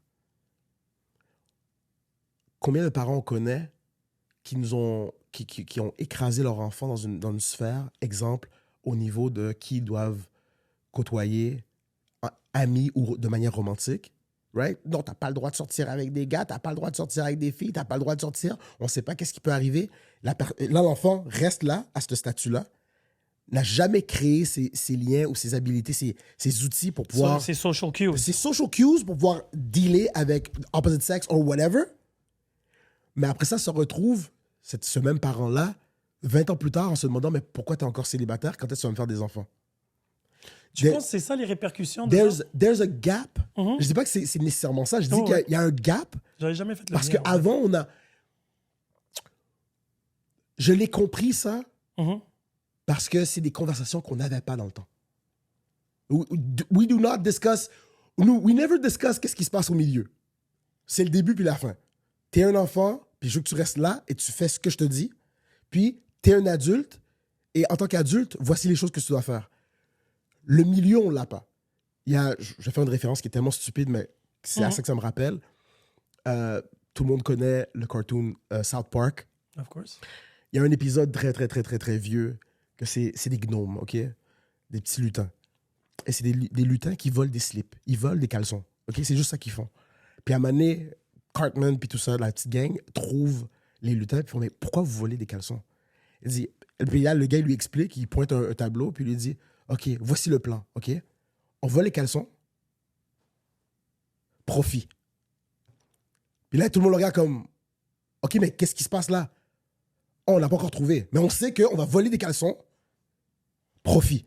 Speaker 1: Combien de parents on connaît qui ont écrasé leur enfant dans une sphère, exemple, au niveau de qui ils doivent côtoyer, amis ou de manière romantique, right? Non, t'as pas le droit de sortir avec des gars, t'as pas le droit de sortir avec des filles, t'as pas le droit de sortir, on sait pas qu'est-ce qui peut arriver. Là, l'enfant reste là, à ce statut-là, n'a jamais créé ses liens ou ses habilités, ses outils pour pouvoir...
Speaker 2: C'est social cues.
Speaker 1: C'est social cues pour pouvoir dealer avec opposite sex or whatever. Mais après ça se retrouve, ce même parent-là, 20 ans plus tard, en se demandant, mais pourquoi t'es encore célibataire? Quand est-ce que tu vas me faire des enfants?
Speaker 2: Tu penses que c'est ça les répercussions de
Speaker 1: there's a gap. Je dis pas que c'est nécessairement ça. Je dis qu'il y a un gap.
Speaker 2: J'avais jamais fait le
Speaker 1: parce
Speaker 2: lien.
Speaker 1: Parce qu'avant, je l'ai compris, ça, parce que c'est des conversations qu'on n'avait pas dans le temps. We do not discuss... We never discuss qu'est-ce qui se passe au milieu. C'est le début puis la fin. T'es un enfant, puis je veux que tu restes là et tu fais ce que je te dis. Puis, t'es un adulte, et en tant qu'adulte, voici les choses que tu dois faire. Le milieu, on l'a pas. Je vais faire une référence qui est tellement stupide, mais c'est à ça que ça me rappelle. Tout le monde connaît le cartoon South Park.
Speaker 2: Of course.
Speaker 1: Il y a un épisode très, très, très, très, très vieux, que c'est des gnomes, OK? Des petits lutins. Et c'est des lutins qui volent des slips. Ils volent des caleçons, OK? C'est juste ça qu'ils font. Puis à un moment donné, Cartman puis tout ça, la petite gang, trouve les lutins puis font, mais pourquoi vous volez des caleçons? Il dit, puis là, le gars lui explique, il pointe un tableau puis il lui dit, OK, voici le plan, OK? On vole les caleçons, profit. Puis là, tout le monde le regarde comme, OK, mais qu'est-ce qui se passe là? Oh, on n'a pas encore trouvé, mais on sait qu'on va voler des caleçons, profit.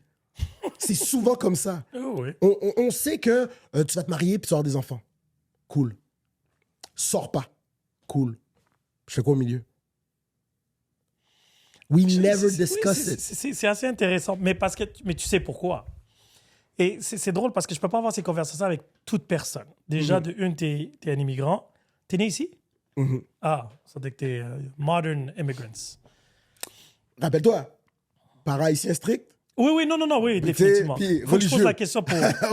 Speaker 1: C'est souvent comme ça.
Speaker 2: Oh, oui.
Speaker 1: On sait que tu vas te marier puis tu vas avoir des enfants. Cool. Sors pas. Cool. Je fais quoi au milieu? We never discuss it.
Speaker 2: C'est assez intéressant, mais tu sais pourquoi. Et c'est drôle parce que je peux pas avoir ces conversations avec toute personne. Déjà, de une, t'es un immigrant. T'es né ici? Ah, ça veut dire que t'es modern immigrants.
Speaker 1: Rappelle-toi, Para-haïtien strict.
Speaker 2: Oui, oui, définitivement.
Speaker 1: puis
Speaker 2: Faut que je pose
Speaker 1: religieux.
Speaker 2: la question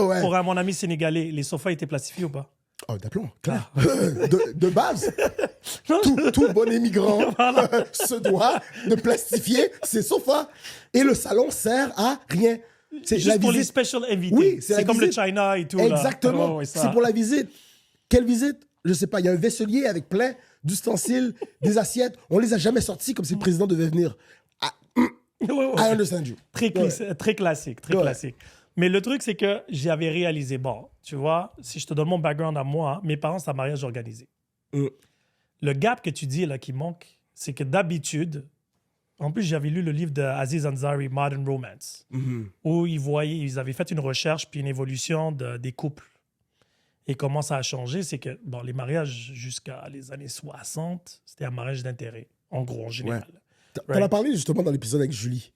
Speaker 1: Ouais.
Speaker 2: pour mon ami sénégalais. Les sofas étaient plastifiés ou pas?
Speaker 1: Oh, d'aplomb, clair. De base, tout bon immigrant se doit de plastifier ses sofas. Et le salon sert à rien. C'est
Speaker 2: Juste pour les special invités.
Speaker 1: Oui,
Speaker 2: c'est comme le China et tout.
Speaker 1: Exactement.
Speaker 2: Là. Oh, ouais, ça.
Speaker 1: C'est pour la visite. Quelle visite? Je sais pas. Il y a un vaisselier avec plein d'ustensiles, des assiettes. On les a jamais sortis comme si le président devait venir. I understand you.
Speaker 2: Très classique, très classique. Mais le truc, c'est que j'avais réalisé, bon, tu vois, si je te donne mon background à moi, mes parents, c'est un mariage organisé. Le gap que tu dis là qui manque, c'est que d'habitude, en plus, j'avais lu le livre d'Aziz Ansari, Modern Romance, où ils avaient fait une recherche puis une évolution des couples. Et comment ça a changé, c'est que bon, les mariages jusqu'à les années 60, c'était un mariage d'intérêt, en gros, en général.
Speaker 1: Ouais. T'en as parlé justement dans l'épisode avec Julie.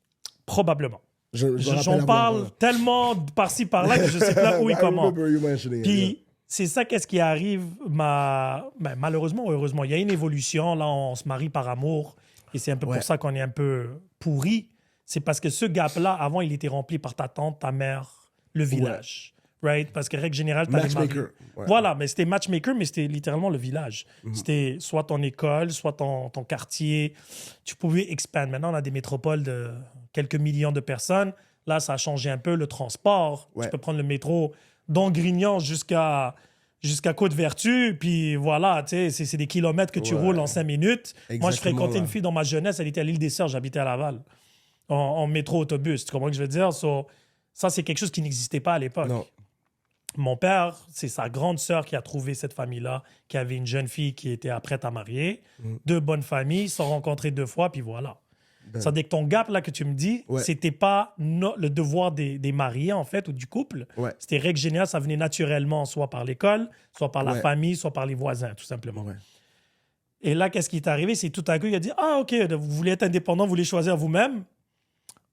Speaker 2: Probablement.
Speaker 1: J'en
Speaker 2: parle tellement par-ci, par-là que je sais pas où et comment. Puis, c'est ça, qu'est-ce qui arrive, malheureusement ou heureusement. Il y a une évolution, là, on se marie par amour, et c'est un peu pour ça qu'on est un peu pourri. C'est parce que ce gap-là, avant, il était rempli par ta tante, ta mère, le village. Right? Parce que, règle générale, t'as les maris. Voilà, mais c'était matchmaker, mais c'était littéralement le village. C'était soit ton école, soit ton quartier. Tu pouvais expand. Maintenant, on a des métropoles de quelques millions de personnes. Là, ça a changé un peu le transport. Tu peux prendre le métro d'Angrignan jusqu'à Côte-Vertu, puis voilà, tu sais, c'est des kilomètres que tu roules en 5 minutes. Moi, je fréquentais une fille dans ma jeunesse, elle était à l'île des Sœurs, j'habitais à Laval, en métro-autobus. Tu comprends ce que je veux dire? Ça, c'est quelque chose qui n'existait pas à l'époque.
Speaker 1: Non.
Speaker 2: Mon père, c'est sa grande sœur qui a trouvé cette famille-là, qui avait une jeune fille qui était prête à marier. 2 bonnes familles, se sont rencontrées 2 fois, puis voilà. Ça veut dire que ton gap, là, que tu me dis, c'était pas le devoir des mariés, en fait, ou du couple. C'était règle générale, ça venait naturellement, soit par l'école, soit par la famille, soit par les voisins, tout simplement. Et là, qu'est-ce qui est arrivé? C'est tout à coup, il a dit, ah, OK, vous voulez être indépendant, vous voulez choisir vous-même?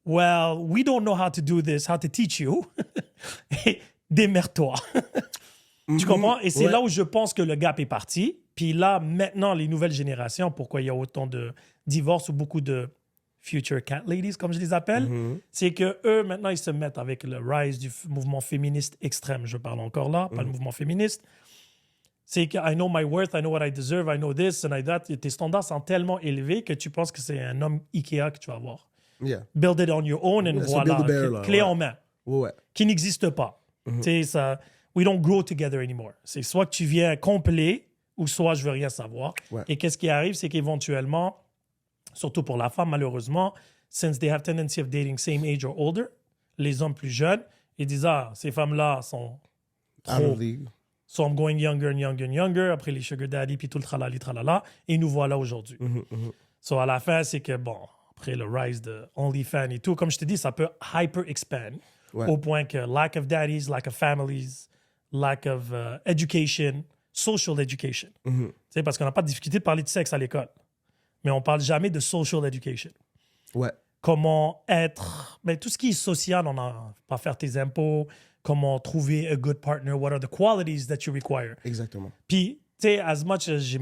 Speaker 2: Well, we don't know how to do this, how to teach you. Démerde-toi. Tu comprends? Et c'est là où je pense que le gap est parti. Puis là, maintenant, les nouvelles générations, pourquoi il y a autant de divorces ou beaucoup de future cat ladies, comme je les appelle, c'est que eux maintenant, ils se mettent avec le rise du mouvement féministe extrême. Je parle encore là, pas le mouvement féministe. C'est que I know my worth, I know what I deserve, I know this and I that. Et tes standards sont tellement élevés que tu penses que c'est un homme Ikea que tu vas avoir. Build it on your own and voilà. Clé en main. Qui n'existe pas. Tu sais, ça, we don't grow together anymore. C'est soit que tu viens complet ou soit je veux rien savoir. Et qu'est-ce qui arrive, c'est qu'éventuellement, surtout pour la femme, malheureusement, since they have tendency of dating same age or older, les hommes plus jeunes, ils disent, ah, ces femmes-là sont trop... So I'm going younger and younger and younger, après les sugar daddy, puis tout le tralali, tralala, et nous voilà aujourd'hui. So à la fin, c'est que, bon, après le rise de OnlyFans et tout, comme je te dis, ça peut hyper-expand au point que lack of daddies, lack of families, lack of education, social education. Tu sais, parce qu'on n'a pas de difficulté de parler de sexe à l'école. Mais on parle jamais de social education. Comment être... Mais tout ce qui est social, on a pas faire tes impôts, comment trouver a good partner, what are the qualities that you require.
Speaker 1: Exactement.
Speaker 2: Puis, tu sais, as much as j'ai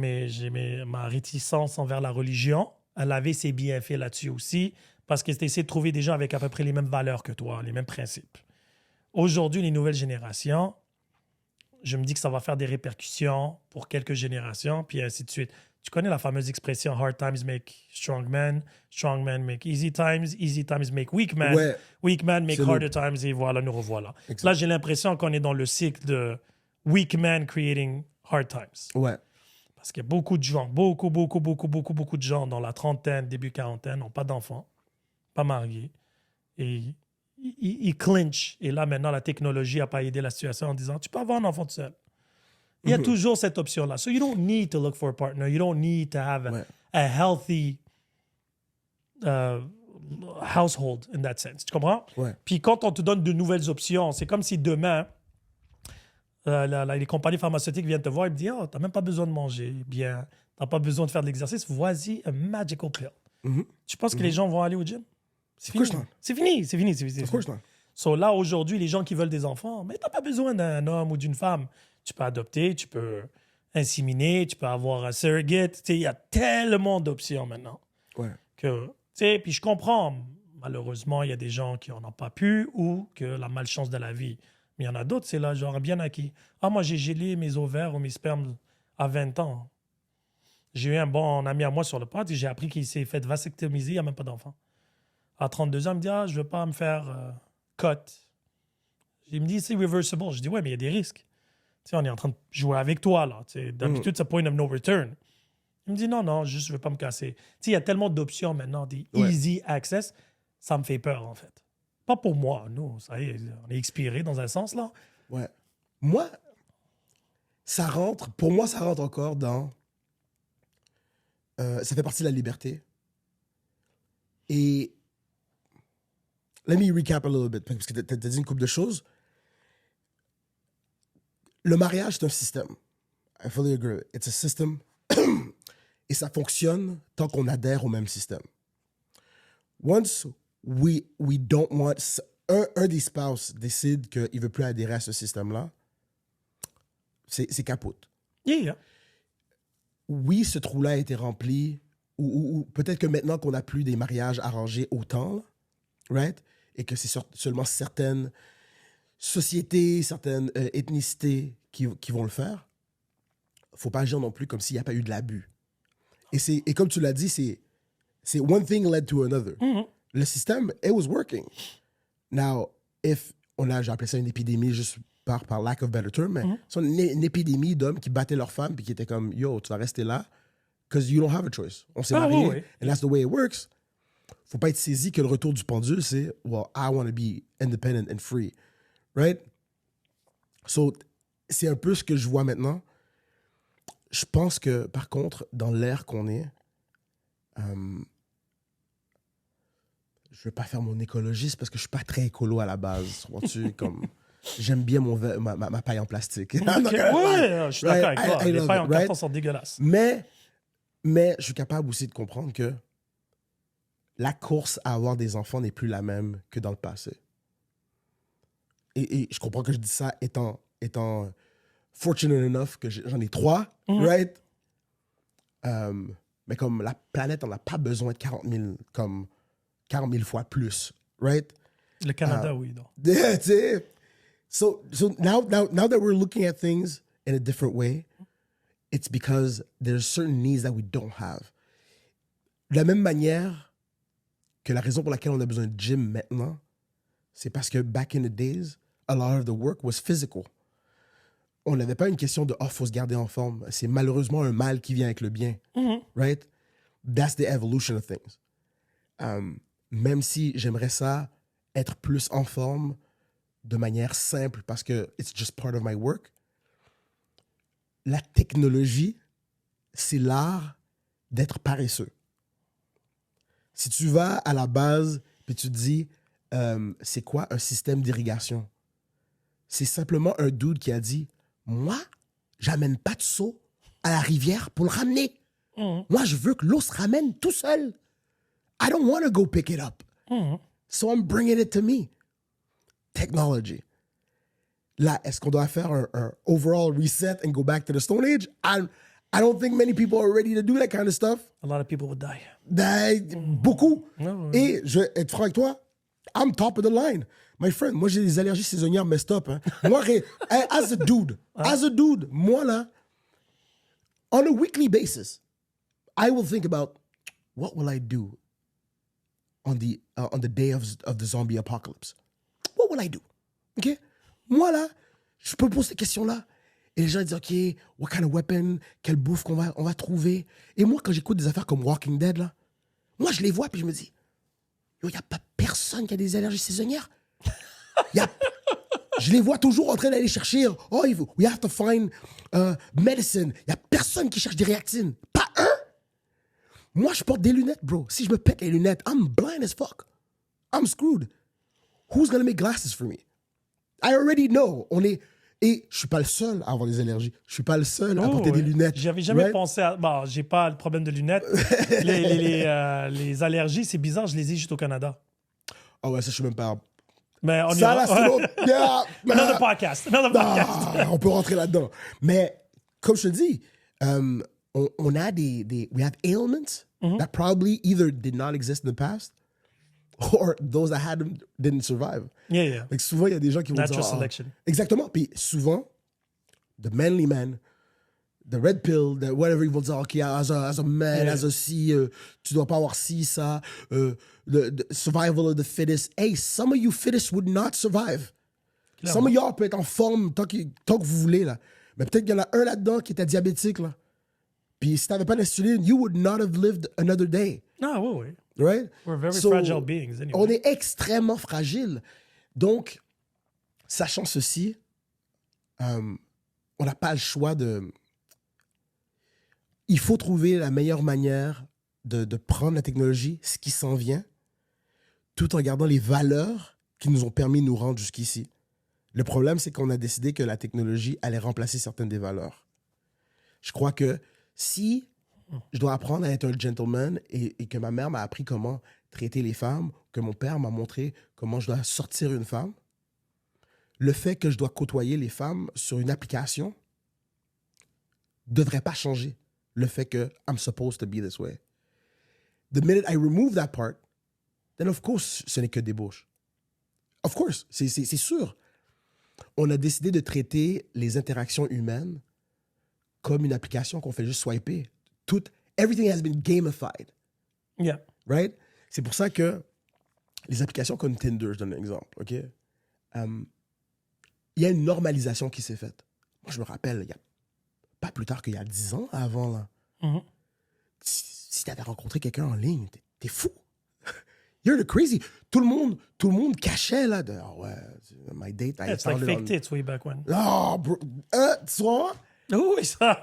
Speaker 2: ma réticence envers la religion, elle avait ses bienfaits là-dessus aussi, parce que c'était essayer de trouver des gens avec à peu près les mêmes valeurs que toi, les mêmes principes. Aujourd'hui, les nouvelles générations, je me dis que ça va faire des répercussions pour quelques générations, puis ainsi de suite. Tu connais la fameuse expression « hard times make strong men make easy times make weak men, weak men make harder times » et voilà, nous revoilà. Là, j'ai l'impression qu'on est dans le cycle de « weak men creating hard times ». Parce que beaucoup de gens, beaucoup de gens dans la trentaine, début quarantaine n'ont pas d'enfants, pas mariés, et ils clinchent. Et là, maintenant, la technologie n'a pas aidé la situation en disant « tu peux avoir un enfant tout seul ». Il y a toujours cette option-là. So you don't need to look for a partner. You don't need to have a healthy household in that sense. Tu comprends? Puis quand on te donne de nouvelles options, c'est comme si demain, les compagnies pharmaceutiques viennent te voir et me disent « oh, tu n'as même pas besoin de manger bien, tu n'as pas besoin de faire de l'exercice. Voici un magical pill. Tu penses que les gens vont aller au gym? C'est fini. C'est fini. So là, aujourd'hui, les gens qui veulent des enfants, mais tu n'as pas besoin d'un homme ou d'une femme. Tu peux adopter, tu peux inséminer, tu peux avoir un surrogate. Il y a tellement d'options maintenant. Que, puis je comprends. malheureusement, il y a des gens qui n'en ont pas pu ou que la malchance de la vie. Mais il y en a d'autres, c'est là, genre bien acquis. Ah, moi, j'ai gelé mes ovaires ou mes spermes à 20 ans. J'ai eu un bon ami à moi sur le pod et j'ai appris qu'il s'est fait vasectomiser, il n'y a même pas d'enfant. À 32 ans, il me dit, je ne veux pas me faire cut. Il me dit, c'est reversible. Je dis, ouais, mais il y a des risques. Tu sais, on est en train de jouer avec toi, là. Tu sais, d'habitude, c'est point of no return. Il me dit, non, juste, je ne veux pas me casser. Tu sais, il y a tellement d'options maintenant, des easy access. Ça me fait peur, en fait. Pas pour moi. Nous, ça y est, on est expiré dans un sens, là.
Speaker 1: Ouais. Moi, pour moi, ça rentre encore dans... ça fait partie de la liberté. Et... Let me recap a little bit, parce que tu as dit une couple de choses. Le mariage, c'est un système. I fully agree. It's a system. Et ça fonctionne tant qu'on adhère au même système. Once we don't want... Un des spouses décide qu'il ne veut plus adhérer à ce système-là, c'est capote.
Speaker 2: Yeah.
Speaker 1: Oui, ce trou-là a été rempli, ou peut-être que maintenant qu'on n'a plus des mariages arrangés autant, right? Et que c'est seulement certaines sociétés, certaines ethnicités qui vont le faire, il ne faut pas agir non plus comme s'il n'y a pas eu de l'abus. Et comme tu l'as dit, c'est one thing led to another.
Speaker 2: Mm-hmm.
Speaker 1: Le système, it was working. Now, j'ai appelé ça une épidémie juste par lack of better term, mais c'est une épidémie d'hommes qui battaient leurs femmes puis qui étaient comme, yo, tu vas rester là, because you don't have a choice. On s'est mariés,
Speaker 2: oui.
Speaker 1: and that's the way it works. Faut pas être saisi que le retour du pendule, c'est, well, I want to be independent and free. Right? So, c'est un peu ce que je vois maintenant. Je pense que, par contre, dans l'ère qu'on est, je vais pas faire mon écologiste parce que je suis pas très écolo à la base. Vois-tu, comme... J'aime bien ma paille en plastique.
Speaker 2: Okay. Ouais, je suis d'accord avec toi. Les pailles en carton sont dégueulasses.
Speaker 1: Mais je suis capable aussi de comprendre que la course à avoir des enfants n'est plus la même que dans le passé. Et je comprends que je dis ça étant fortunate enough que j'en ai 3, right? Mais comme la planète, on n'a pas besoin de 40 000 fois plus, right?
Speaker 2: Le Canada, oui. Non.
Speaker 1: So now that we're looking at things in a different way, it's because there's certain needs that we don't have. De la même manière que la raison pour laquelle on a besoin de gym maintenant, c'est parce que back in the days, a lot of the work was physical. On n'avait pas une question de « oh, faut se garder en forme ». C'est malheureusement un mal qui vient avec le bien, right? That's the evolution of things. Même si j'aimerais ça être plus en forme de manière simple parce que it's just part of my work, la technologie, c'est l'art d'être paresseux. Si tu vas à la base puis tu te dis c'est quoi un système d'irrigation? C'est simplement un dude qui a dit moi, j'amène pas de seau à la rivière pour le ramener. Moi, je veux que l'eau se ramène tout seul. I don't want to go pick it up. So I'm bringing it to me. Technology. Là, est-ce qu'on doit faire un overall reset and go back to the Stone Age? I don't think many people are ready to do that kind of stuff.
Speaker 2: A lot of people would die.
Speaker 1: Beaucoup. Et je vais être franc avec toi, I'm top of the line. My friend, moi, j'ai des allergies saisonnières messed up. Hein. Moi, as a dude, moi, là, on a weekly basis, I will think about what will I do on the day of the zombie apocalypse. What will I do? OK? Moi, là, je peux poser cette question-là. Et les gens disent, OK, what kind of weapon? Quelle bouffe on va trouver? Et moi, quand j'écoute des affaires comme Walking Dead, là, moi, je les vois, puis je me dis, il n'y a pas personne qui a des allergies saisonnières. Je les vois toujours en train d'aller chercher, oh, we have to find medicine. Il n'y a personne qui cherche des réactines. Pas un. Moi, je porte des lunettes, bro. Si je me pète les lunettes, I'm blind as fuck. I'm screwed. Who's gonna make glasses for me? I already know. Et je suis pas le seul à avoir des allergies. Je suis pas le seul à porter des lunettes.
Speaker 2: J'avais jamais pensé à... Bon, j'ai pas le problème de lunettes. les allergies, c'est bizarre, je les ai juste au Canada.
Speaker 1: Ah ouais, ça, je suis même pas...
Speaker 2: Mais on
Speaker 1: ça, là, c'est l'autre...
Speaker 2: Another podcast.
Speaker 1: On peut rentrer là-dedans. Mais, comme je te dis, on a we have ailments that probably either did not exist in the past or those that had them didn't survive.
Speaker 2: Yeah.
Speaker 1: Like, souvent, il y a des gens qui vont
Speaker 2: Natural
Speaker 1: dire...
Speaker 2: selection.
Speaker 1: Exactement. Puis souvent, the manly man, the red pill, the whatever, ils vont dire, OK, as a man,
Speaker 2: Yeah.
Speaker 1: as a si, tu dois pas avoir ci, ça, the survival of the fittest. Hey, some of you fittest would not survive.
Speaker 2: Clairement.
Speaker 1: Some of y'all peut être en forme tant que vous voulez, là. Mais peut-être qu'il y en a un là-dedans qui était diabétique, là. Puis si t'avais pas d'insuline, you would not have lived another day.
Speaker 2: Ah, oui.
Speaker 1: Right?
Speaker 2: We're very
Speaker 1: So,
Speaker 2: fragile beings, anyway.
Speaker 1: On est extrêmement fragile. Donc, sachant ceci, on n'a pas le choix de... Il faut trouver la meilleure manière de prendre la technologie, ce qui s'en vient, tout en gardant les valeurs qui nous ont permis de nous rendre jusqu'ici. Le problème, c'est qu'on a décidé que la technologie allait remplacer certaines des valeurs. Je crois que si je dois apprendre à être un gentleman et que ma mère m'a appris comment traiter les femmes, que mon père m'a montré comment je dois sortir une femme, le fait que je dois côtoyer les femmes sur une application ne devrait pas changer le fait que I'm supposed to be this way. The minute I remove that part, then of course, ce n'est que débauche. Of course, c'est sûr. On a décidé de traiter les interactions humaines comme une application qu'on fait juste swiper. Everything has been gamified.
Speaker 2: Yeah.
Speaker 1: Right? C'est pour ça que les applications comme Tinder, je donne un exemple, OK? Il y a une normalisation qui s'est faite. Moi, je me rappelle, il y a pas plus tard qu'il y a 10 ans avant, là.
Speaker 2: Mm-hmm.
Speaker 1: Si tu avais rencontré quelqu'un en ligne, t'es fou. You're the crazy. Tout le monde cachait, là, de, oh ouais, my date, I
Speaker 2: It's like
Speaker 1: found it
Speaker 2: fake
Speaker 1: on...
Speaker 2: tits way back when.
Speaker 1: Oh, bro. Tu vois?
Speaker 2: Oui, ça.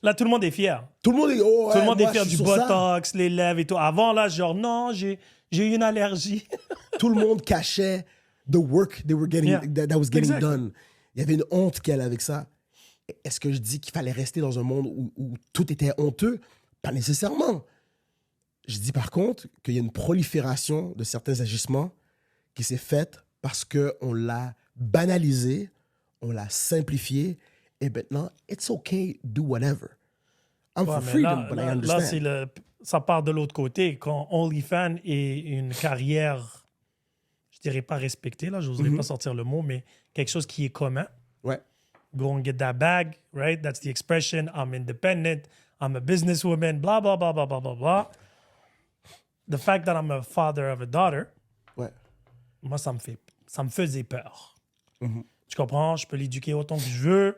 Speaker 2: Là, tout le monde est fier.
Speaker 1: Tout le monde est, oh,
Speaker 2: Tout le monde
Speaker 1: moi,
Speaker 2: est fier
Speaker 1: je
Speaker 2: du
Speaker 1: suis sur ça.
Speaker 2: botox, les lèvres et tout. Avant, là, genre, non, j'ai eu une allergie.
Speaker 1: Tout le monde cachait the work they were getting,
Speaker 2: Yeah.
Speaker 1: that was getting
Speaker 2: Exactly.
Speaker 1: done. Il y avait une honte qu'elle avec ça. Est-ce que je dis qu'il fallait rester dans un monde où tout était honteux? Pas nécessairement. Je dis par contre qu'il y a une prolifération de certains agissements qui s'est faite parce qu'on l'a banalisé, on l'a simplifié, et maintenant, it's okay, do whatever. I'm
Speaker 2: Ouais,
Speaker 1: for
Speaker 2: mais
Speaker 1: freedom, but I
Speaker 2: là,
Speaker 1: understand.
Speaker 2: ça part de l'autre côté. Quand OnlyFans est une carrière, je dirais pas respectée, là, je n'oserais pas sortir le mot, mais quelque chose qui est commun.
Speaker 1: Ouais.
Speaker 2: Go and get that bag, right? That's the expression. I'm independent. I'm a businesswoman. Blah, blah, blah, blah, blah, blah, blah. The fact that I'm a father of a daughter,
Speaker 1: Ouais.
Speaker 2: moi, ça me faisait peur. Tu comprends? Je peux l'éduquer autant que je veux.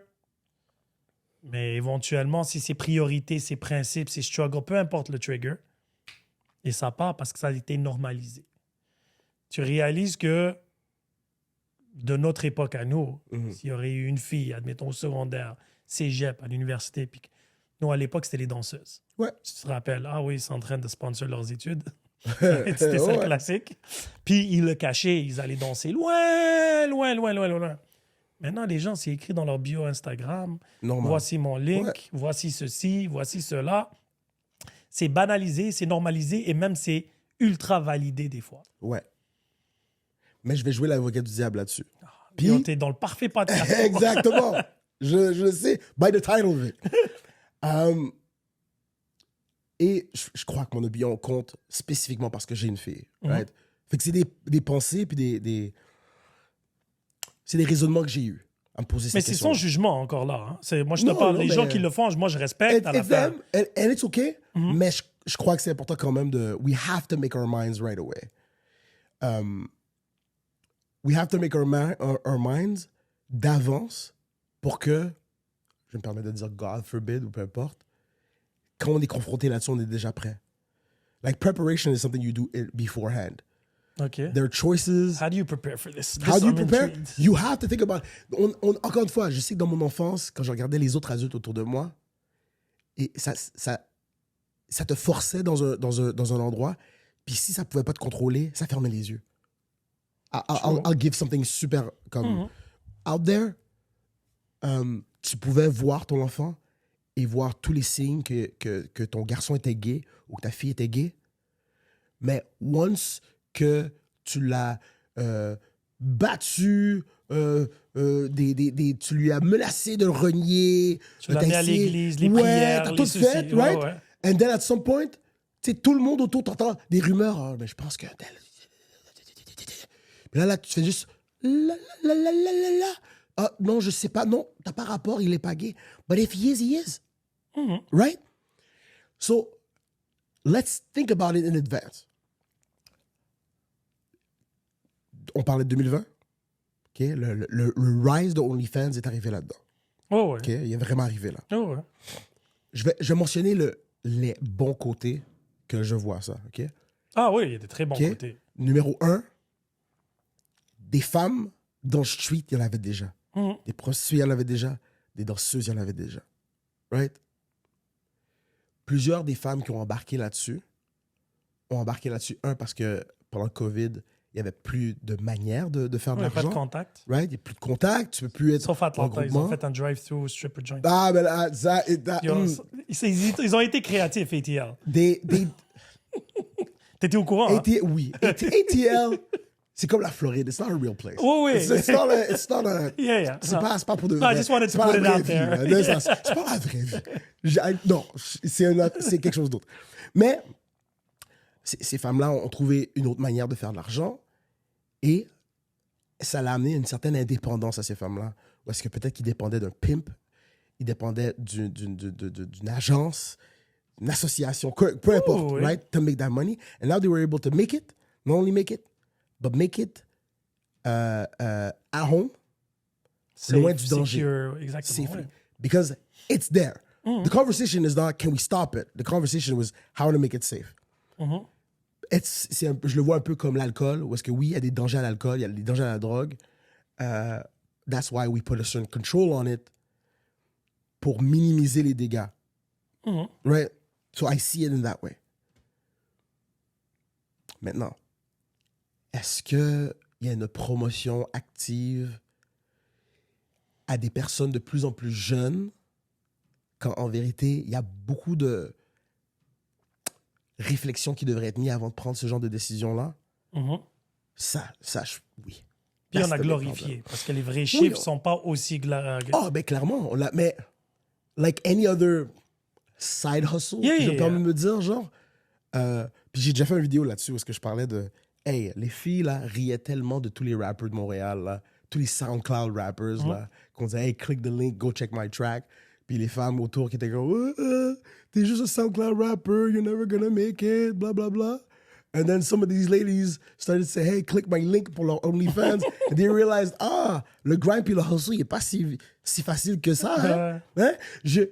Speaker 2: Mais éventuellement, si ses priorités, ses principes, ses struggles, peu importe le trigger, et ça part parce que ça a été normalisé. Tu réalises que de notre époque à nous, s'il y aurait eu une fille, admettons au secondaire, cégep, à l'université, puis nous, à l'époque, c'était les danseuses.
Speaker 1: Ouais.
Speaker 2: Tu te rappelles, ah oui, ils sont en train de sponsor leurs études. C'était ça le
Speaker 1: Ouais.
Speaker 2: classique. Puis ils le cachaient, ils allaient danser loin, loin, loin, loin, loin. Maintenant, les gens, c'est écrit dans leur bio Instagram.
Speaker 1: Normal.
Speaker 2: Voici mon link,
Speaker 1: Ouais.
Speaker 2: voici ceci, voici cela. C'est banalisé, c'est normalisé et même c'est ultra validé des fois.
Speaker 1: Ouais. Mais je vais jouer l'avocat du diable là-dessus.
Speaker 2: Puis t'es dans le parfait podcast.
Speaker 1: Exactement. je le sais. By the title of it. Et je crois que mon opinion compte spécifiquement parce que j'ai une fille. Right? Fait que c'est des pensées puis c'est des raisonnements que j'ai eus à me poser
Speaker 2: Mais
Speaker 1: cette
Speaker 2: c'est
Speaker 1: question.
Speaker 2: son jugement encore là. Hein. Moi, je te
Speaker 1: Non,
Speaker 2: parle
Speaker 1: non,
Speaker 2: des
Speaker 1: mais-
Speaker 2: gens qui le font. Moi, je respecte à la
Speaker 1: It's
Speaker 2: fin.
Speaker 1: them, and it's okay. Mais je crois que c'est important quand même de... We have to make our minds right away. We have to make our minds d'avance pour que, je me permets de dire God forbid ou peu importe, quand on est confronté là-dessus, on est déjà prêt. Like preparation is something you do beforehand.
Speaker 2: OK.
Speaker 1: There are choices.
Speaker 2: How do you prepare for this?
Speaker 1: How do you
Speaker 2: I'm
Speaker 1: prepare?
Speaker 2: intrigued.
Speaker 1: You have to think about it. Encore une fois, je sais que dans mon enfance, quand je regardais les autres adultes autour de moi, et ça te forçait dans un endroit, puis si ça pouvait pas te contrôler, ça fermait les yeux. I'll give something super comme out there. Tu pouvais voir ton enfant et voir tous les signes que ton garçon était gay ou que ta fille était gay. Mais once que tu l'as battu, tu lui as menacé de le renier.
Speaker 2: Tu l'as
Speaker 1: t'as
Speaker 2: mis à
Speaker 1: essayé-
Speaker 2: l'église, les
Speaker 1: ouais,
Speaker 2: prières,
Speaker 1: t'as
Speaker 2: les
Speaker 1: tout
Speaker 2: ceci.
Speaker 1: fait,
Speaker 2: Ouais,
Speaker 1: right?
Speaker 2: ouais.
Speaker 1: And then at some point, tu sais, tout le monde autour t'entend des rumeurs. Ah, mais je pense que Puis là, tu fais juste la la la la la la. Ah, non, je sais pas. Non, t'as pas rapport, il est pas gay. But if he is, he is. Right? So, let's think about it in advance. On parlait de 2020. OK? Le rise de OnlyFans est arrivé là-dedans.
Speaker 2: Oh, ouais.
Speaker 1: OK? Il est vraiment arrivé là.
Speaker 2: Oh, ouais.
Speaker 1: Je vais mentionner les bons côtés que je vois ça. OK?
Speaker 2: Ah oui, il y a des très bons
Speaker 1: OK?
Speaker 2: côtés.
Speaker 1: Numéro 1, des femmes dans le street, il y en avait déjà. Des prostituées, il y en avait déjà. Des danseuses, il y en avait déjà. Right? Plusieurs des femmes qui ont embarqué là-dessus ont embarqué là-dessus. Un, parce que pendant le COVID, il n'y avait plus de manière de faire de
Speaker 2: Ouais,
Speaker 1: l'argent.
Speaker 2: pas de contact.
Speaker 1: Right? Il n'y a plus de contact. Tu ne peux plus être
Speaker 2: Sauf
Speaker 1: en
Speaker 2: Atlanta, ils
Speaker 1: groupement.
Speaker 2: ont fait un drive-through stripper joint.
Speaker 1: Ah, ben là,
Speaker 2: Ils ont été créatifs, ATL.
Speaker 1: Des
Speaker 2: T'étais au courant, hein?
Speaker 1: oui. ATL, c'est comme la Floride. It's not a real place.
Speaker 2: Oui, oui.
Speaker 1: It's not a...
Speaker 2: Yeah.
Speaker 1: C'est pas pour de
Speaker 2: No,
Speaker 1: vrai.
Speaker 2: I just wanted to
Speaker 1: C'est pas
Speaker 2: put
Speaker 1: la
Speaker 2: it
Speaker 1: vraie
Speaker 2: out
Speaker 1: vie,
Speaker 2: there.
Speaker 1: là. C'est pas la vraie vie. Non, c'est quelque chose d'autre. Mais ces femmes-là ont trouvé une autre manière de faire de l'argent et ça l'a amené une certaine indépendance à ces femmes-là. Ou est-ce que peut-être qu'ils dépendaient d'un pimp, ils dépendaient d'une agence, une association, peu importe,
Speaker 2: oui.
Speaker 1: right, to make that money. And now they were able to make it, not only make it, but make it at home, loin du danger.
Speaker 2: Secure, exactement.
Speaker 1: Safely.
Speaker 2: Ouais.
Speaker 1: Because it's there. The conversation is not, can we stop it? The conversation was how to make it safe. Je le vois un peu comme l'alcool, où est-ce que oui, il y a des dangers à l'alcool, il y a des dangers à la drogue. That's why we put a certain control on it pour minimiser les dégâts. Right? So I see it in that way. Maintenant, est-ce qu'il y a une promotion active à des personnes de plus en plus jeunes quand en vérité, il y a beaucoup de réflexions qui devraient être mises avant de prendre ce genre de décision-là? Ça, oui.
Speaker 2: Puis
Speaker 1: That's
Speaker 2: on a
Speaker 1: the big
Speaker 2: glorifié,
Speaker 1: problem.
Speaker 2: parce que les vrais chiffres sont pas aussi glorieux.
Speaker 1: Ah, ben clairement. Mais, like any other side hustle, je peux me dire, genre. Puis j'ai déjà fait une vidéo là-dessus où est-ce que je parlais de... Hey, les filles, là, riaient tellement de tous les rappers de Montréal, là. Tous les SoundCloud rappers, là. Qu'on disait, hey, click the link, go check my track. Puis les femmes autour qui étaient comme, t'es juste un SoundCloud rapper, you're never gonna make it, blah, blah, blah. And then some of these ladies started to say, hey, click my link pour leur OnlyFans. And they realized, le grind puis le hustle, il n'est pas si facile que ça. Hein? Je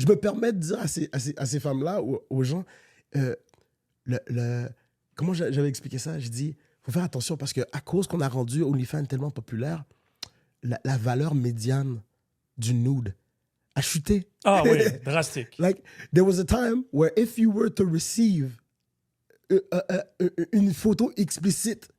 Speaker 1: me permets de dire à ces femmes-là, aux gens, comment j'avais expliqué ça? J'ai dit, il faut faire attention parce qu'à cause qu'on a rendu OnlyFans tellement populaire, la valeur médiane du nude a chuté.
Speaker 2: Ah oui, drastique.
Speaker 1: Like, there was a time where if you were to receive une photo explicite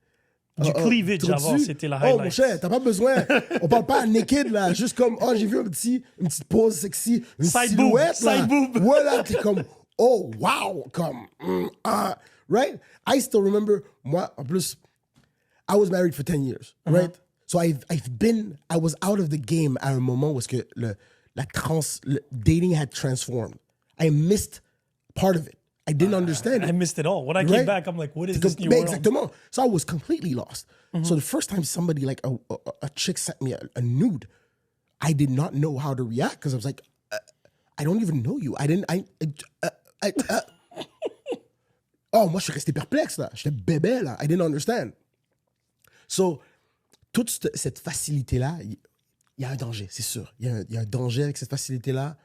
Speaker 2: du cleavage avant, c'était la highlight.
Speaker 1: Oh mon cher, t'as pas besoin. On parle pas à naked là, juste comme j'ai vu une petite pose sexy, une silhouette là.
Speaker 2: Side boob.
Speaker 1: Voilà, t'es comme oh wow, comme right. I still remember moi en plus, I was married for 10 years, right? So I was out of the game à un moment où est-ce que le dating had transformed. I missed part of it. I didn't understand it.
Speaker 2: I missed it all. When I came back, I'm like, what is this new world?
Speaker 1: Exactement. So I was completely lost. So the first time somebody, like a chick sent me a nude, I did not know how to react because I was like, I don't even know you. Oh, moi, je suis resté perplexe, là. J'étais bébé, là. I didn't understand. So, toute cette facilité-là, il y a un danger, c'est sûr. Il y a un danger avec cette facilité-là.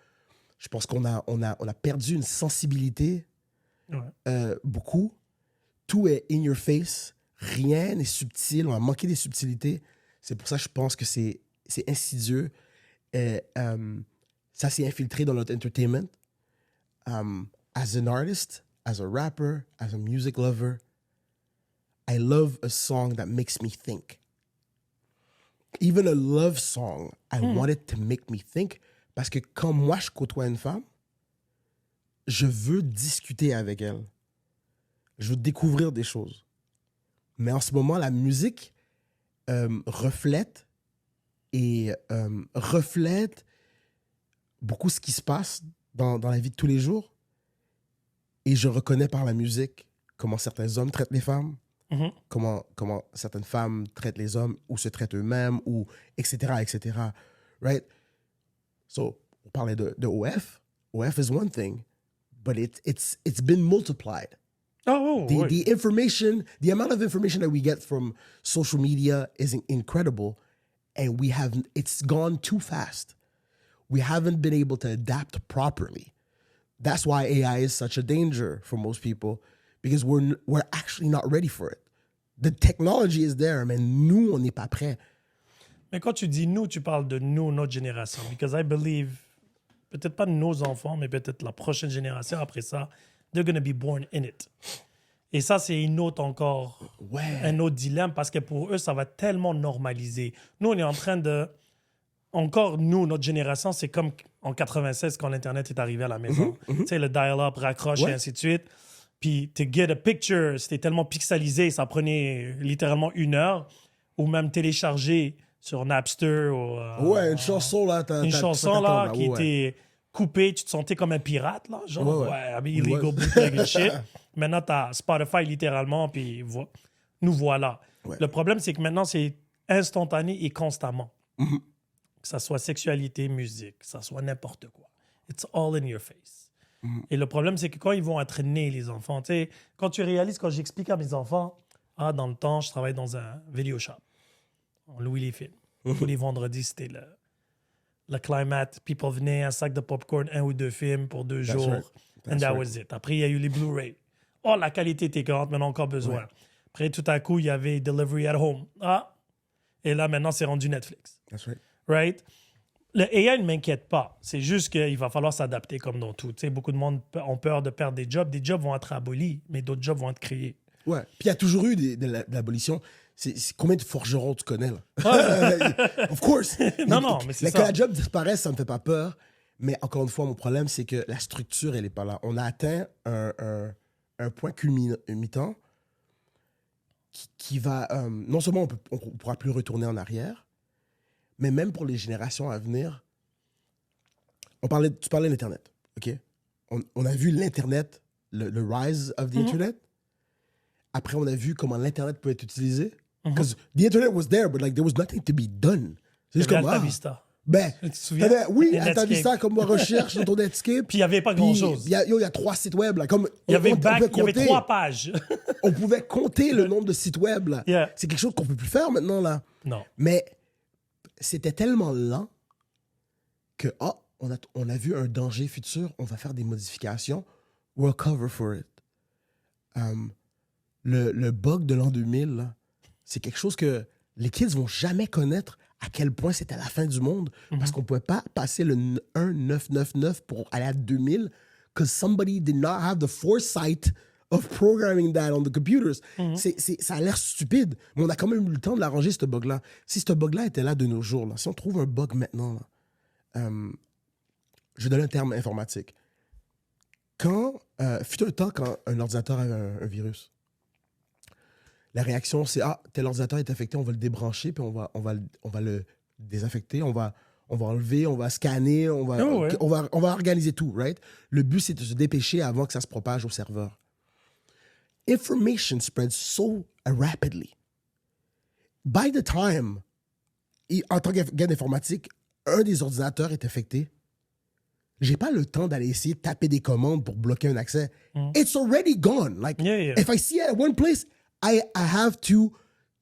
Speaker 1: Je pense qu'on a perdu une sensibilité. Beaucoup. Tout est in your face. Rien n'est subtil. On a manqué des subtilités. C'est pour ça que je pense que c'est insidieux. Ça s'est infiltré dans notre entertainment. As an artist, as a rapper, as a music lover, I love a song that makes me think. Even a love song, I want it to make me think. Parce que quand moi, je côtoie une femme, je veux discuter avec elle. Je veux découvrir des choses. Mais en ce moment, la musique reflète beaucoup ce qui se passe dans la vie de tous les jours. Et je reconnais par la musique comment certains hommes traitent les femmes, comment certaines femmes traitent les hommes ou se traitent eux-mêmes, ou etc., etc. Right? So, on parlait de OF. OF is one thing, but it's been multiplied. The information, the amount of information that we get from social media is incredible, and it's gone too fast. We haven't been able to adapt properly. That's why AI is such a danger for most people, because we're actually not ready for it. The technology is there, mais nous, on n'est pas prêts.
Speaker 2: Mais quand tu dis nous, tu parles de nous, notre génération. Because I believe, peut-être pas nos enfants, mais peut-être la prochaine génération après ça, they're going to be born in it. Et ça, c'est un autre dilemme, parce que pour eux, ça va tellement normaliser. Nous, on est en train de... Encore, nous, notre génération, c'est comme en 96, quand l'Internet est arrivé à la maison. Tu sais, le dial-up raccroche et ainsi de suite. Puis, to get a picture, c'était tellement pixelisé, ça prenait littéralement 1 heure. Ou même télécharger sur Napster. Ou,
Speaker 1: une chanson, là.
Speaker 2: Qui était coupée. Tu te sentais comme un pirate, là. Genre, illegal bootleg and shit. Maintenant, t'as Spotify, littéralement, puis nous voilà. Ouais. Le problème, c'est que maintenant, c'est instantané et constamment. Que ça soit sexualité, musique, que ça soit n'importe quoi. It's all in your face. Et le problème, c'est que quand ils vont être nés, les enfants, tu sais, quand tu réalises, quand j'explique à mes enfants, dans le temps, je travaille dans un video shop. On louait les films. Tous les vendredis, c'était le climax. People venaient, un sac de popcorn, 1 ou 2 films pour 2 jours. Right. And that was it. Après, il y a eu les Blu-ray. Oh, la qualité était grande, mais on a encore besoin. Ouais. Après, tout à coup, il y avait Delivery at Home. Et là, maintenant, c'est rendu Netflix.
Speaker 1: That's right.
Speaker 2: Right? Le AI ne m'inquiète pas. C'est juste qu'il va falloir s'adapter comme dans tout. Tu sais, beaucoup de monde ont peur de perdre des jobs. Des jobs vont être abolis, mais d'autres jobs vont être créés.
Speaker 1: Ouais. Puis il y a toujours eu de l'abolition. C'est combien de forgerons tu connais, là? Of course.
Speaker 2: non, mais c'est ça.
Speaker 1: Que la job disparaisse, ça me fait pas peur. Mais encore une fois, mon problème, c'est que la structure, elle est pas là. On a atteint un point culminant qui va... non seulement on pourra plus retourner en arrière, mais même pour les générations à venir, tu parlais de l'Internet, OK? On a vu l'Internet, le rise of the Internet. Après, on a vu comment l'Internet peut être utilisé. Because the Internet was there, but like, there was nothing to be done. C'est juste comme...
Speaker 2: Alta Vista.
Speaker 1: Ben,
Speaker 2: tu te souviens?
Speaker 1: Oui, Alta Vista comme recherche dans ton Netscape.
Speaker 2: Puis il n'y avait pas grand-chose.
Speaker 1: Il y a 3 sites web. Là, comme
Speaker 2: il y avait 3 pages.
Speaker 1: On pouvait compter le nombre de sites web. Là.
Speaker 2: Yeah.
Speaker 1: C'est quelque chose qu'on ne peut plus faire maintenant. Là.
Speaker 2: Non.
Speaker 1: Mais c'était tellement lent que on a vu un danger futur. On va faire des modifications. We'll cover for it. Le bug de l'an 2000, là, c'est quelque chose que les kids vont jamais connaître à quel point c'était la fin du monde, parce qu'on ne pouvait pas passer le 1999 pour aller à 2000 because somebody did not have the foresight of programming that on the computers. Ça a l'air stupide, mais on a quand même eu le temps de l'arranger, ce bug-là. Si ce bug-là était là de nos jours, là, si on trouve un bug maintenant, là, je donne un terme informatique. Fut un temps quand un ordinateur avait un virus, la réaction, c'est tel ordinateur est affecté, on va le débrancher, puis on va le désaffecter, on va enlever, on va scanner, on va organiser tout, right? Le but, c'est de se dépêcher avant que ça se propage au serveur. Information spreads so rapidly. By the time, en tant que gars d'informatique, un des ordinateurs est affecté, j'ai pas le temps d'aller essayer de taper des commandes pour bloquer un accès. It's already gone. Like, if I see it at one place, I have to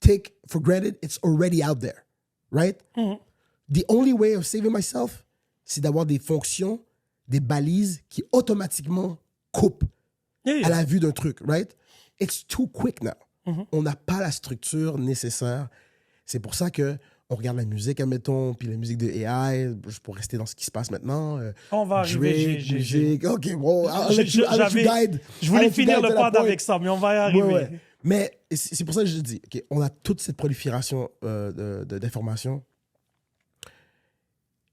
Speaker 1: take for granted it's already out there, right? The only way of saving myself, c'est d'avoir des fonctions, des balises qui automatiquement coupent à la vue d'un truc, right? It's too quick now. On n'a pas la structure nécessaire. C'est pour ça que on regarde la musique, admettons, puis la musique de AI, juste pour rester dans ce qui se passe maintenant.
Speaker 2: On va arriver.
Speaker 1: OK, bon,
Speaker 2: je voulais finir le pod avec ça, mais on va y arriver.
Speaker 1: Ouais. Mais c'est pour ça que je dis, OK, on a toute cette prolifération d'informations.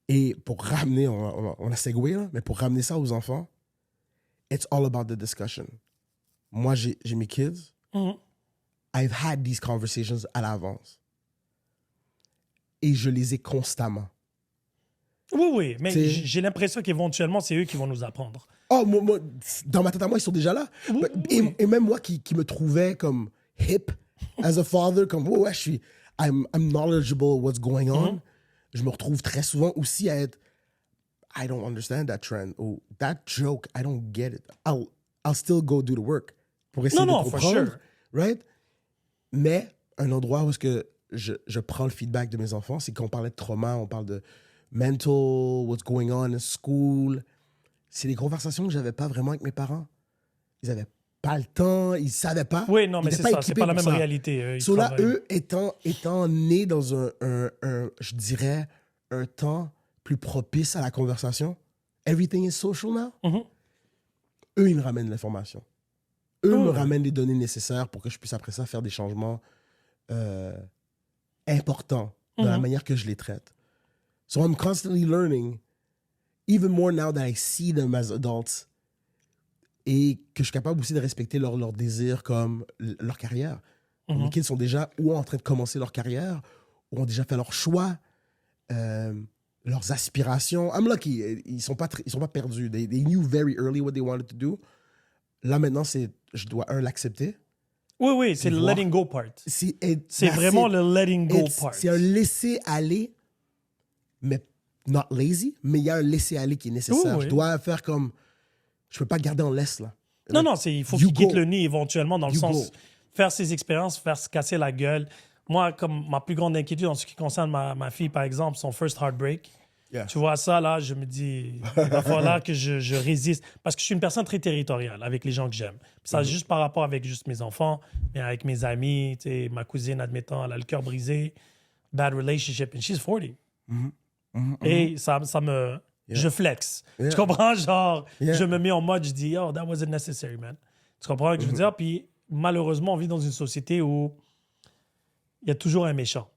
Speaker 1: Et pour ramener, on a segway, là, mais pour ramener ça aux enfants, it's all about the discussion. Moi, j'ai mes kids. I've had these conversations à l'avance. Et je les ai constamment.
Speaker 2: Oui, mais j'ai l'impression qu'éventuellement, c'est eux qui vont nous apprendre.
Speaker 1: Moi, dans ma tête à moi, ils sont déjà là. Et même moi qui me trouvais comme hip as a father, comme ouais, I'm knowledgeable of what's going on. Je me retrouve très souvent aussi à être I don't understand that trend or that joke, I don't get it. I'll still go do the work pour essayer de comprendre,
Speaker 2: for sure.
Speaker 1: right? Mais un endroit où est-ce que je prends le feedback de mes enfants, c'est qu'on parlait de trauma, on parle de mental, what's going on in school. C'est des conversations que j'avais pas vraiment avec mes parents. Ils avaient pas le temps, ils savaient pas.
Speaker 2: Oui, non, mais c'est ça, c'est pas la même
Speaker 1: ça.
Speaker 2: réalité.
Speaker 1: So là, eux, étant nés dans un, je dirais, un temps plus propice à la conversation, everything is social now, eux, ils me ramènent l'information. Eux me ramènent les données nécessaires pour que je puisse après ça faire des changements importants dans la manière que je les traite. So I'm constantly learning, even more now that I see them as adults, et que je suis capable aussi de respecter leurs désirs comme leur carrière. Mes kids sont déjà ou en train de commencer leur carrière, ou ont déjà fait leur choix, leurs aspirations. I'm lucky. Ils sont pas perdus. They knew very early what they wanted to do. Là, maintenant, je dois, l'accepter.
Speaker 2: Oui, c'est le letting go part. C'est vraiment le letting go part.
Speaker 1: C'est un laisser-aller, mais not lazy, mais il y a un laisser-aller qui est nécessaire. Je dois faire comme... Je peux pas garder en laisse, là.
Speaker 2: Non, il faut qu'il quitte le nid éventuellement, dans le sens... Faire ses expériences, faire se casser la gueule. Moi, comme ma plus grande inquiétude en ce qui concerne ma fille, par exemple, son first heartbreak, tu vois ça, là, je me dis, il va falloir que je résiste. Parce que je suis une personne très territoriale avec les gens que j'aime. Ça, juste par rapport avec juste mes enfants, mais avec mes amis, ma cousine, admettant, elle a le cœur brisé, bad relationship, and she's 40. Et ça me... Je flex. Tu comprends? Genre, je me mets en mode, je dis, oh, that wasn't necessary, man. Tu comprends ce que je veux dire? Puis, malheureusement, on vit dans une société où il y a toujours un méchant.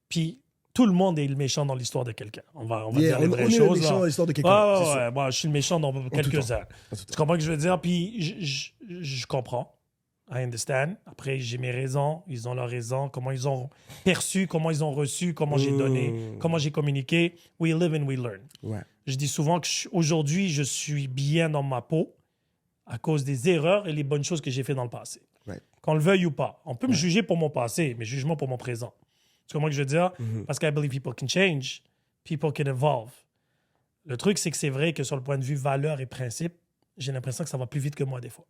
Speaker 2: Puis, tout le monde est le méchant dans l'histoire de quelqu'un. On va dire les vraies choses. On est le méchant dans l'histoire de quelqu'un. Moi, je suis le méchant dans quelques-uns. Tu comprends ce que je veux dire? Puis, je comprends. I understand. Après, j'ai mes raisons. Ils ont leurs raisons. Comment ils ont perçu, comment ils ont reçu, comment j'ai donné, comment j'ai communiqué. We live and we learn. Je dis souvent qu'aujourd'hui, je suis bien dans ma peau à cause des erreurs et les bonnes choses que j'ai fait dans le passé. Qu'on le veuille ou pas. On peut me juger pour mon passé, mais jugement pour mon présent. Tu comprends ce que je veux dire? Parce que I believe people can change, people can evolve. Le truc, c'est que c'est vrai que sur le point de vue valeurs et principes, j'ai l'impression que ça va plus vite que moi des fois.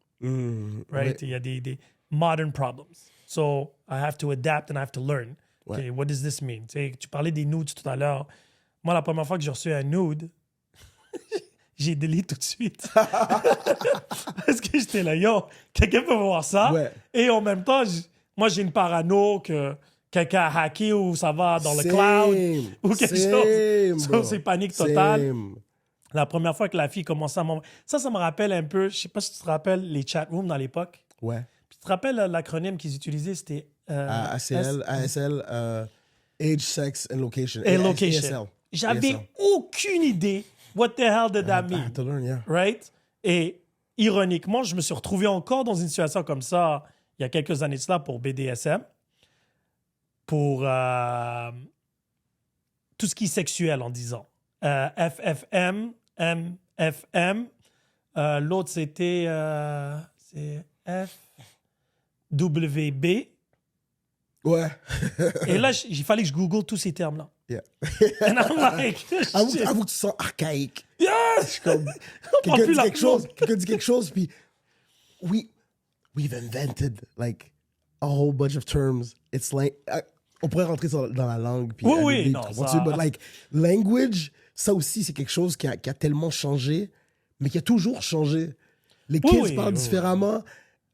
Speaker 2: Right? Il y a des modern problems. So, I have to adapt and I have to learn. Okay, what does this mean? Tu parlais des nudes tout à l'heure. Moi, la première fois que j'ai reçu un nude, j'ai delete tout de suite. Parce que j'étais là, yo, quelqu'un peut voir ça. Et en même temps, moi, j'ai une parano que quelqu'un a hacké ou ça va dans le cloud ou quelque chose. So, c'est panique totale. La première fois que la fille commençait à m'envoyer... Ça me rappelle un peu, je sais pas si tu te rappelles, les chat rooms dans l'époque. Puis tu te rappelles l'acronyme qu'ils utilisaient, c'était...
Speaker 1: ASL, Age, Sex and Location.
Speaker 2: Et Location. J'avais aucune idée what the hell did that mean.
Speaker 1: I had to learn,
Speaker 2: Right? Et ironiquement, je me suis retrouvé encore dans une situation comme ça il y a quelques années de cela pour BDSM, pour tout ce qui est sexuel en disant. FFM, MFM. L'autre, c'était FWB. Et là, il fallait que je google tous ces termes-là. And I'm like...
Speaker 1: Avoue que tu sens archaïque.
Speaker 2: Yes!
Speaker 1: Quelqu'un dit quelque chose, puis... We've invented, like, a whole bunch of terms. It's like... on pourrait rentrer dans la langue, puis... But, like, language... Ça aussi, c'est quelque chose qui a tellement changé, mais qui a toujours changé. Les kids parlent différemment.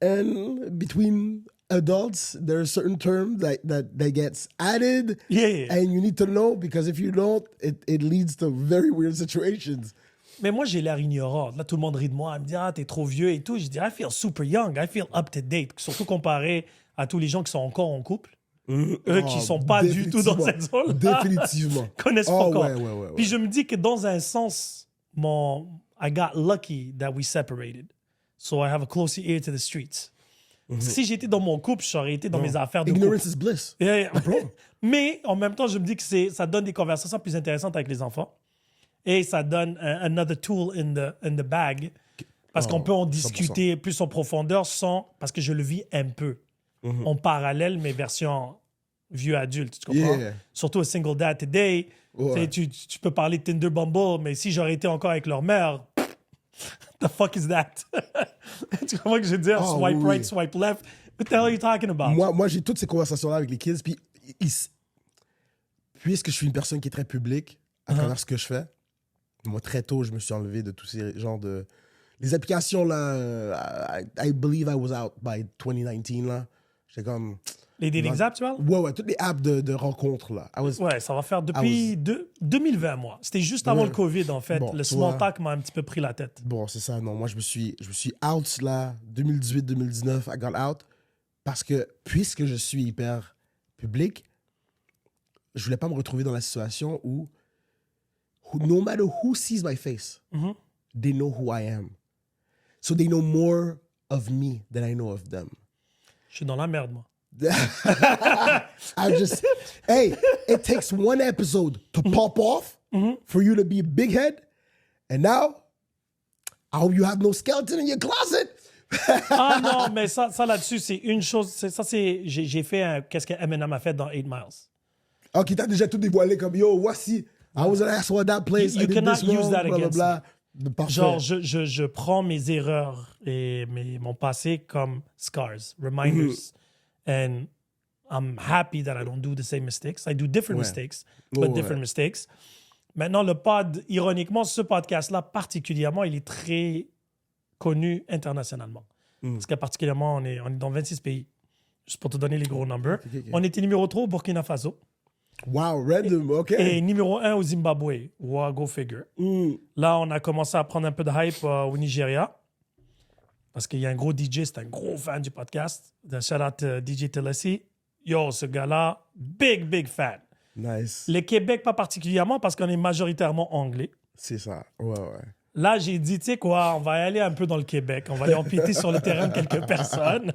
Speaker 1: And between adults, there are certain terms that gets added. And you need to know, because if you don't, it leads to very weird situations.
Speaker 2: Mais moi, j'ai l'air ignorant. Là, tout le monde rit de moi. Elle me dit, t'es trop vieux et tout. Je dis, I feel super young. I feel up to date. Surtout comparé à tous les gens qui sont encore en couple. Eux qui sont pas du tout dans cette zone-là.
Speaker 1: Définitivement.
Speaker 2: Connaissent pas encore. Puis je me dis que dans un sens, I got lucky that we separated. So I have a closer ear to the streets. Si j'étais dans mon couple, j'aurais été dans mes affaires de
Speaker 1: Ignorance
Speaker 2: couple.
Speaker 1: is bliss.
Speaker 2: Mais en même temps, je me dis que ça donne des conversations plus intéressantes avec les enfants. Et ça donne another tool in the bag. Parce qu'on peut en discuter 100%. Plus en profondeur parce que je le vis un peu. en parallèle, mais version vieux adulte, tu comprends?
Speaker 1: Yeah.
Speaker 2: Surtout au Single Dad Today.
Speaker 1: Ouais.
Speaker 2: Tu peux parler de Tinder Bumble, mais si j'aurais été encore avec leur mère, the fuck is that? Tu comprends ce que je veux dire?
Speaker 1: Oh,
Speaker 2: Swipe
Speaker 1: oui.
Speaker 2: right, swipe left. What the hell are you talking about?
Speaker 1: Moi, j'ai toutes ces conversations-là avec les kids. Puis, puisque je suis une personne qui est très publique à travers ce que je fais, moi, très tôt, je me suis enlevé de tous ces genres de... Les applications, là, I believe I was out by 2019, là. J'étais comme...
Speaker 2: Les dating apps, tu vois?
Speaker 1: Ouais, toutes les apps de rencontres, là.
Speaker 2: Ouais, ça va faire depuis 2020, moi. C'était juste avant le COVID, en fait.
Speaker 1: Bon,
Speaker 2: Le
Speaker 1: tu
Speaker 2: small
Speaker 1: vois.
Speaker 2: talk m'a un petit peu pris la tête.
Speaker 1: Bon, c'est ça. Non, moi, je me suis out, là, 2018-2019, I got out. Parce que, puisque je suis hyper public, je voulais pas me retrouver dans la situation où no matter who sees my face, they know who I am. So they know more of me than I know of them.
Speaker 2: Je suis dans la merde, moi.
Speaker 1: Hey, it takes one episode to pop off for you to be a big head. And now, I hope you have no skeleton in your closet.
Speaker 2: Ah non, mais ça là-dessus, c'est une chose. J'ai fait qu'est-ce que Eminem a fait dans 8 Miles.
Speaker 1: Ok, t'as déjà tout dévoilé comme yo, voici. I was an asshole at that place.
Speaker 2: You
Speaker 1: I did
Speaker 2: cannot
Speaker 1: this wrong,
Speaker 2: use that
Speaker 1: blah,
Speaker 2: against
Speaker 1: blah, blah. Parfait.
Speaker 2: Genre, je prends mes erreurs et mon passé comme scars, reminders. And I'm happy that I don't do the same mistakes. I do different mistakes, but different mistakes. Maintenant, ironiquement, ce podcast-là, particulièrement, il est très connu internationalement. Parce que particulièrement, on est dans 26 pays. Juste pour te donner les gros numbers.
Speaker 1: Okay.
Speaker 2: On était numéro 3 au Burkina Faso.
Speaker 1: Wow, random, ok.
Speaker 2: Et numéro 1 au Zimbabwe. Wow, go figure. Là, on a commencé à prendre un peu de hype au Nigeria. Parce qu'il y a un gros DJ, c'est un gros fan du podcast. Shout out DJ Telesi. Yo, ce gars-là, big fan.
Speaker 1: Nice.
Speaker 2: Le Québec, pas particulièrement, parce qu'on est majoritairement anglais.
Speaker 1: C'est ça, ouais.
Speaker 2: Là, j'ai dit, tu sais quoi, on va aller un peu dans le Québec. On va aller empiéter sur le terrain de quelques personnes.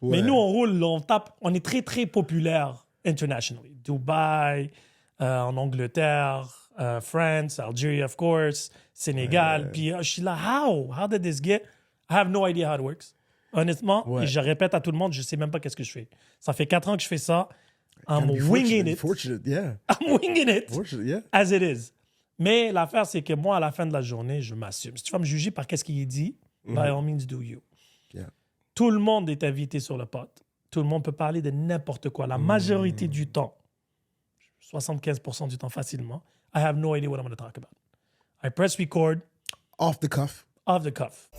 Speaker 1: Ouais.
Speaker 2: Mais nous, on roule, on tape. On est très, très populaire internationally. Dubaï, en Angleterre, France, Algeria, of course, Sénégal. Puis je suis là, how did this get? I have no idea how it works. Honnêtement, et je répète à tout le monde, je sais même pas qu'est-ce que je fais. Ça fait 4 ans que je fais ça. I'm winging it.
Speaker 1: Fortunate, yeah.
Speaker 2: I'm winging it.
Speaker 1: Fortunate, yeah.
Speaker 2: As it is. Mais l'affaire, c'est que moi, à la fin de la journée, je m'assume. Si tu vas me juger par qu'est-ce qu'il est dit, by all means, do you.
Speaker 1: Yeah.
Speaker 2: Tout le monde est invité sur le pod. Tout le monde peut parler de n'importe quoi. La majorité du temps, 75% du temps facilement, I have no idea what I'm going to talk about. I press record.
Speaker 1: Off the cuff.
Speaker 2: Off the cuff.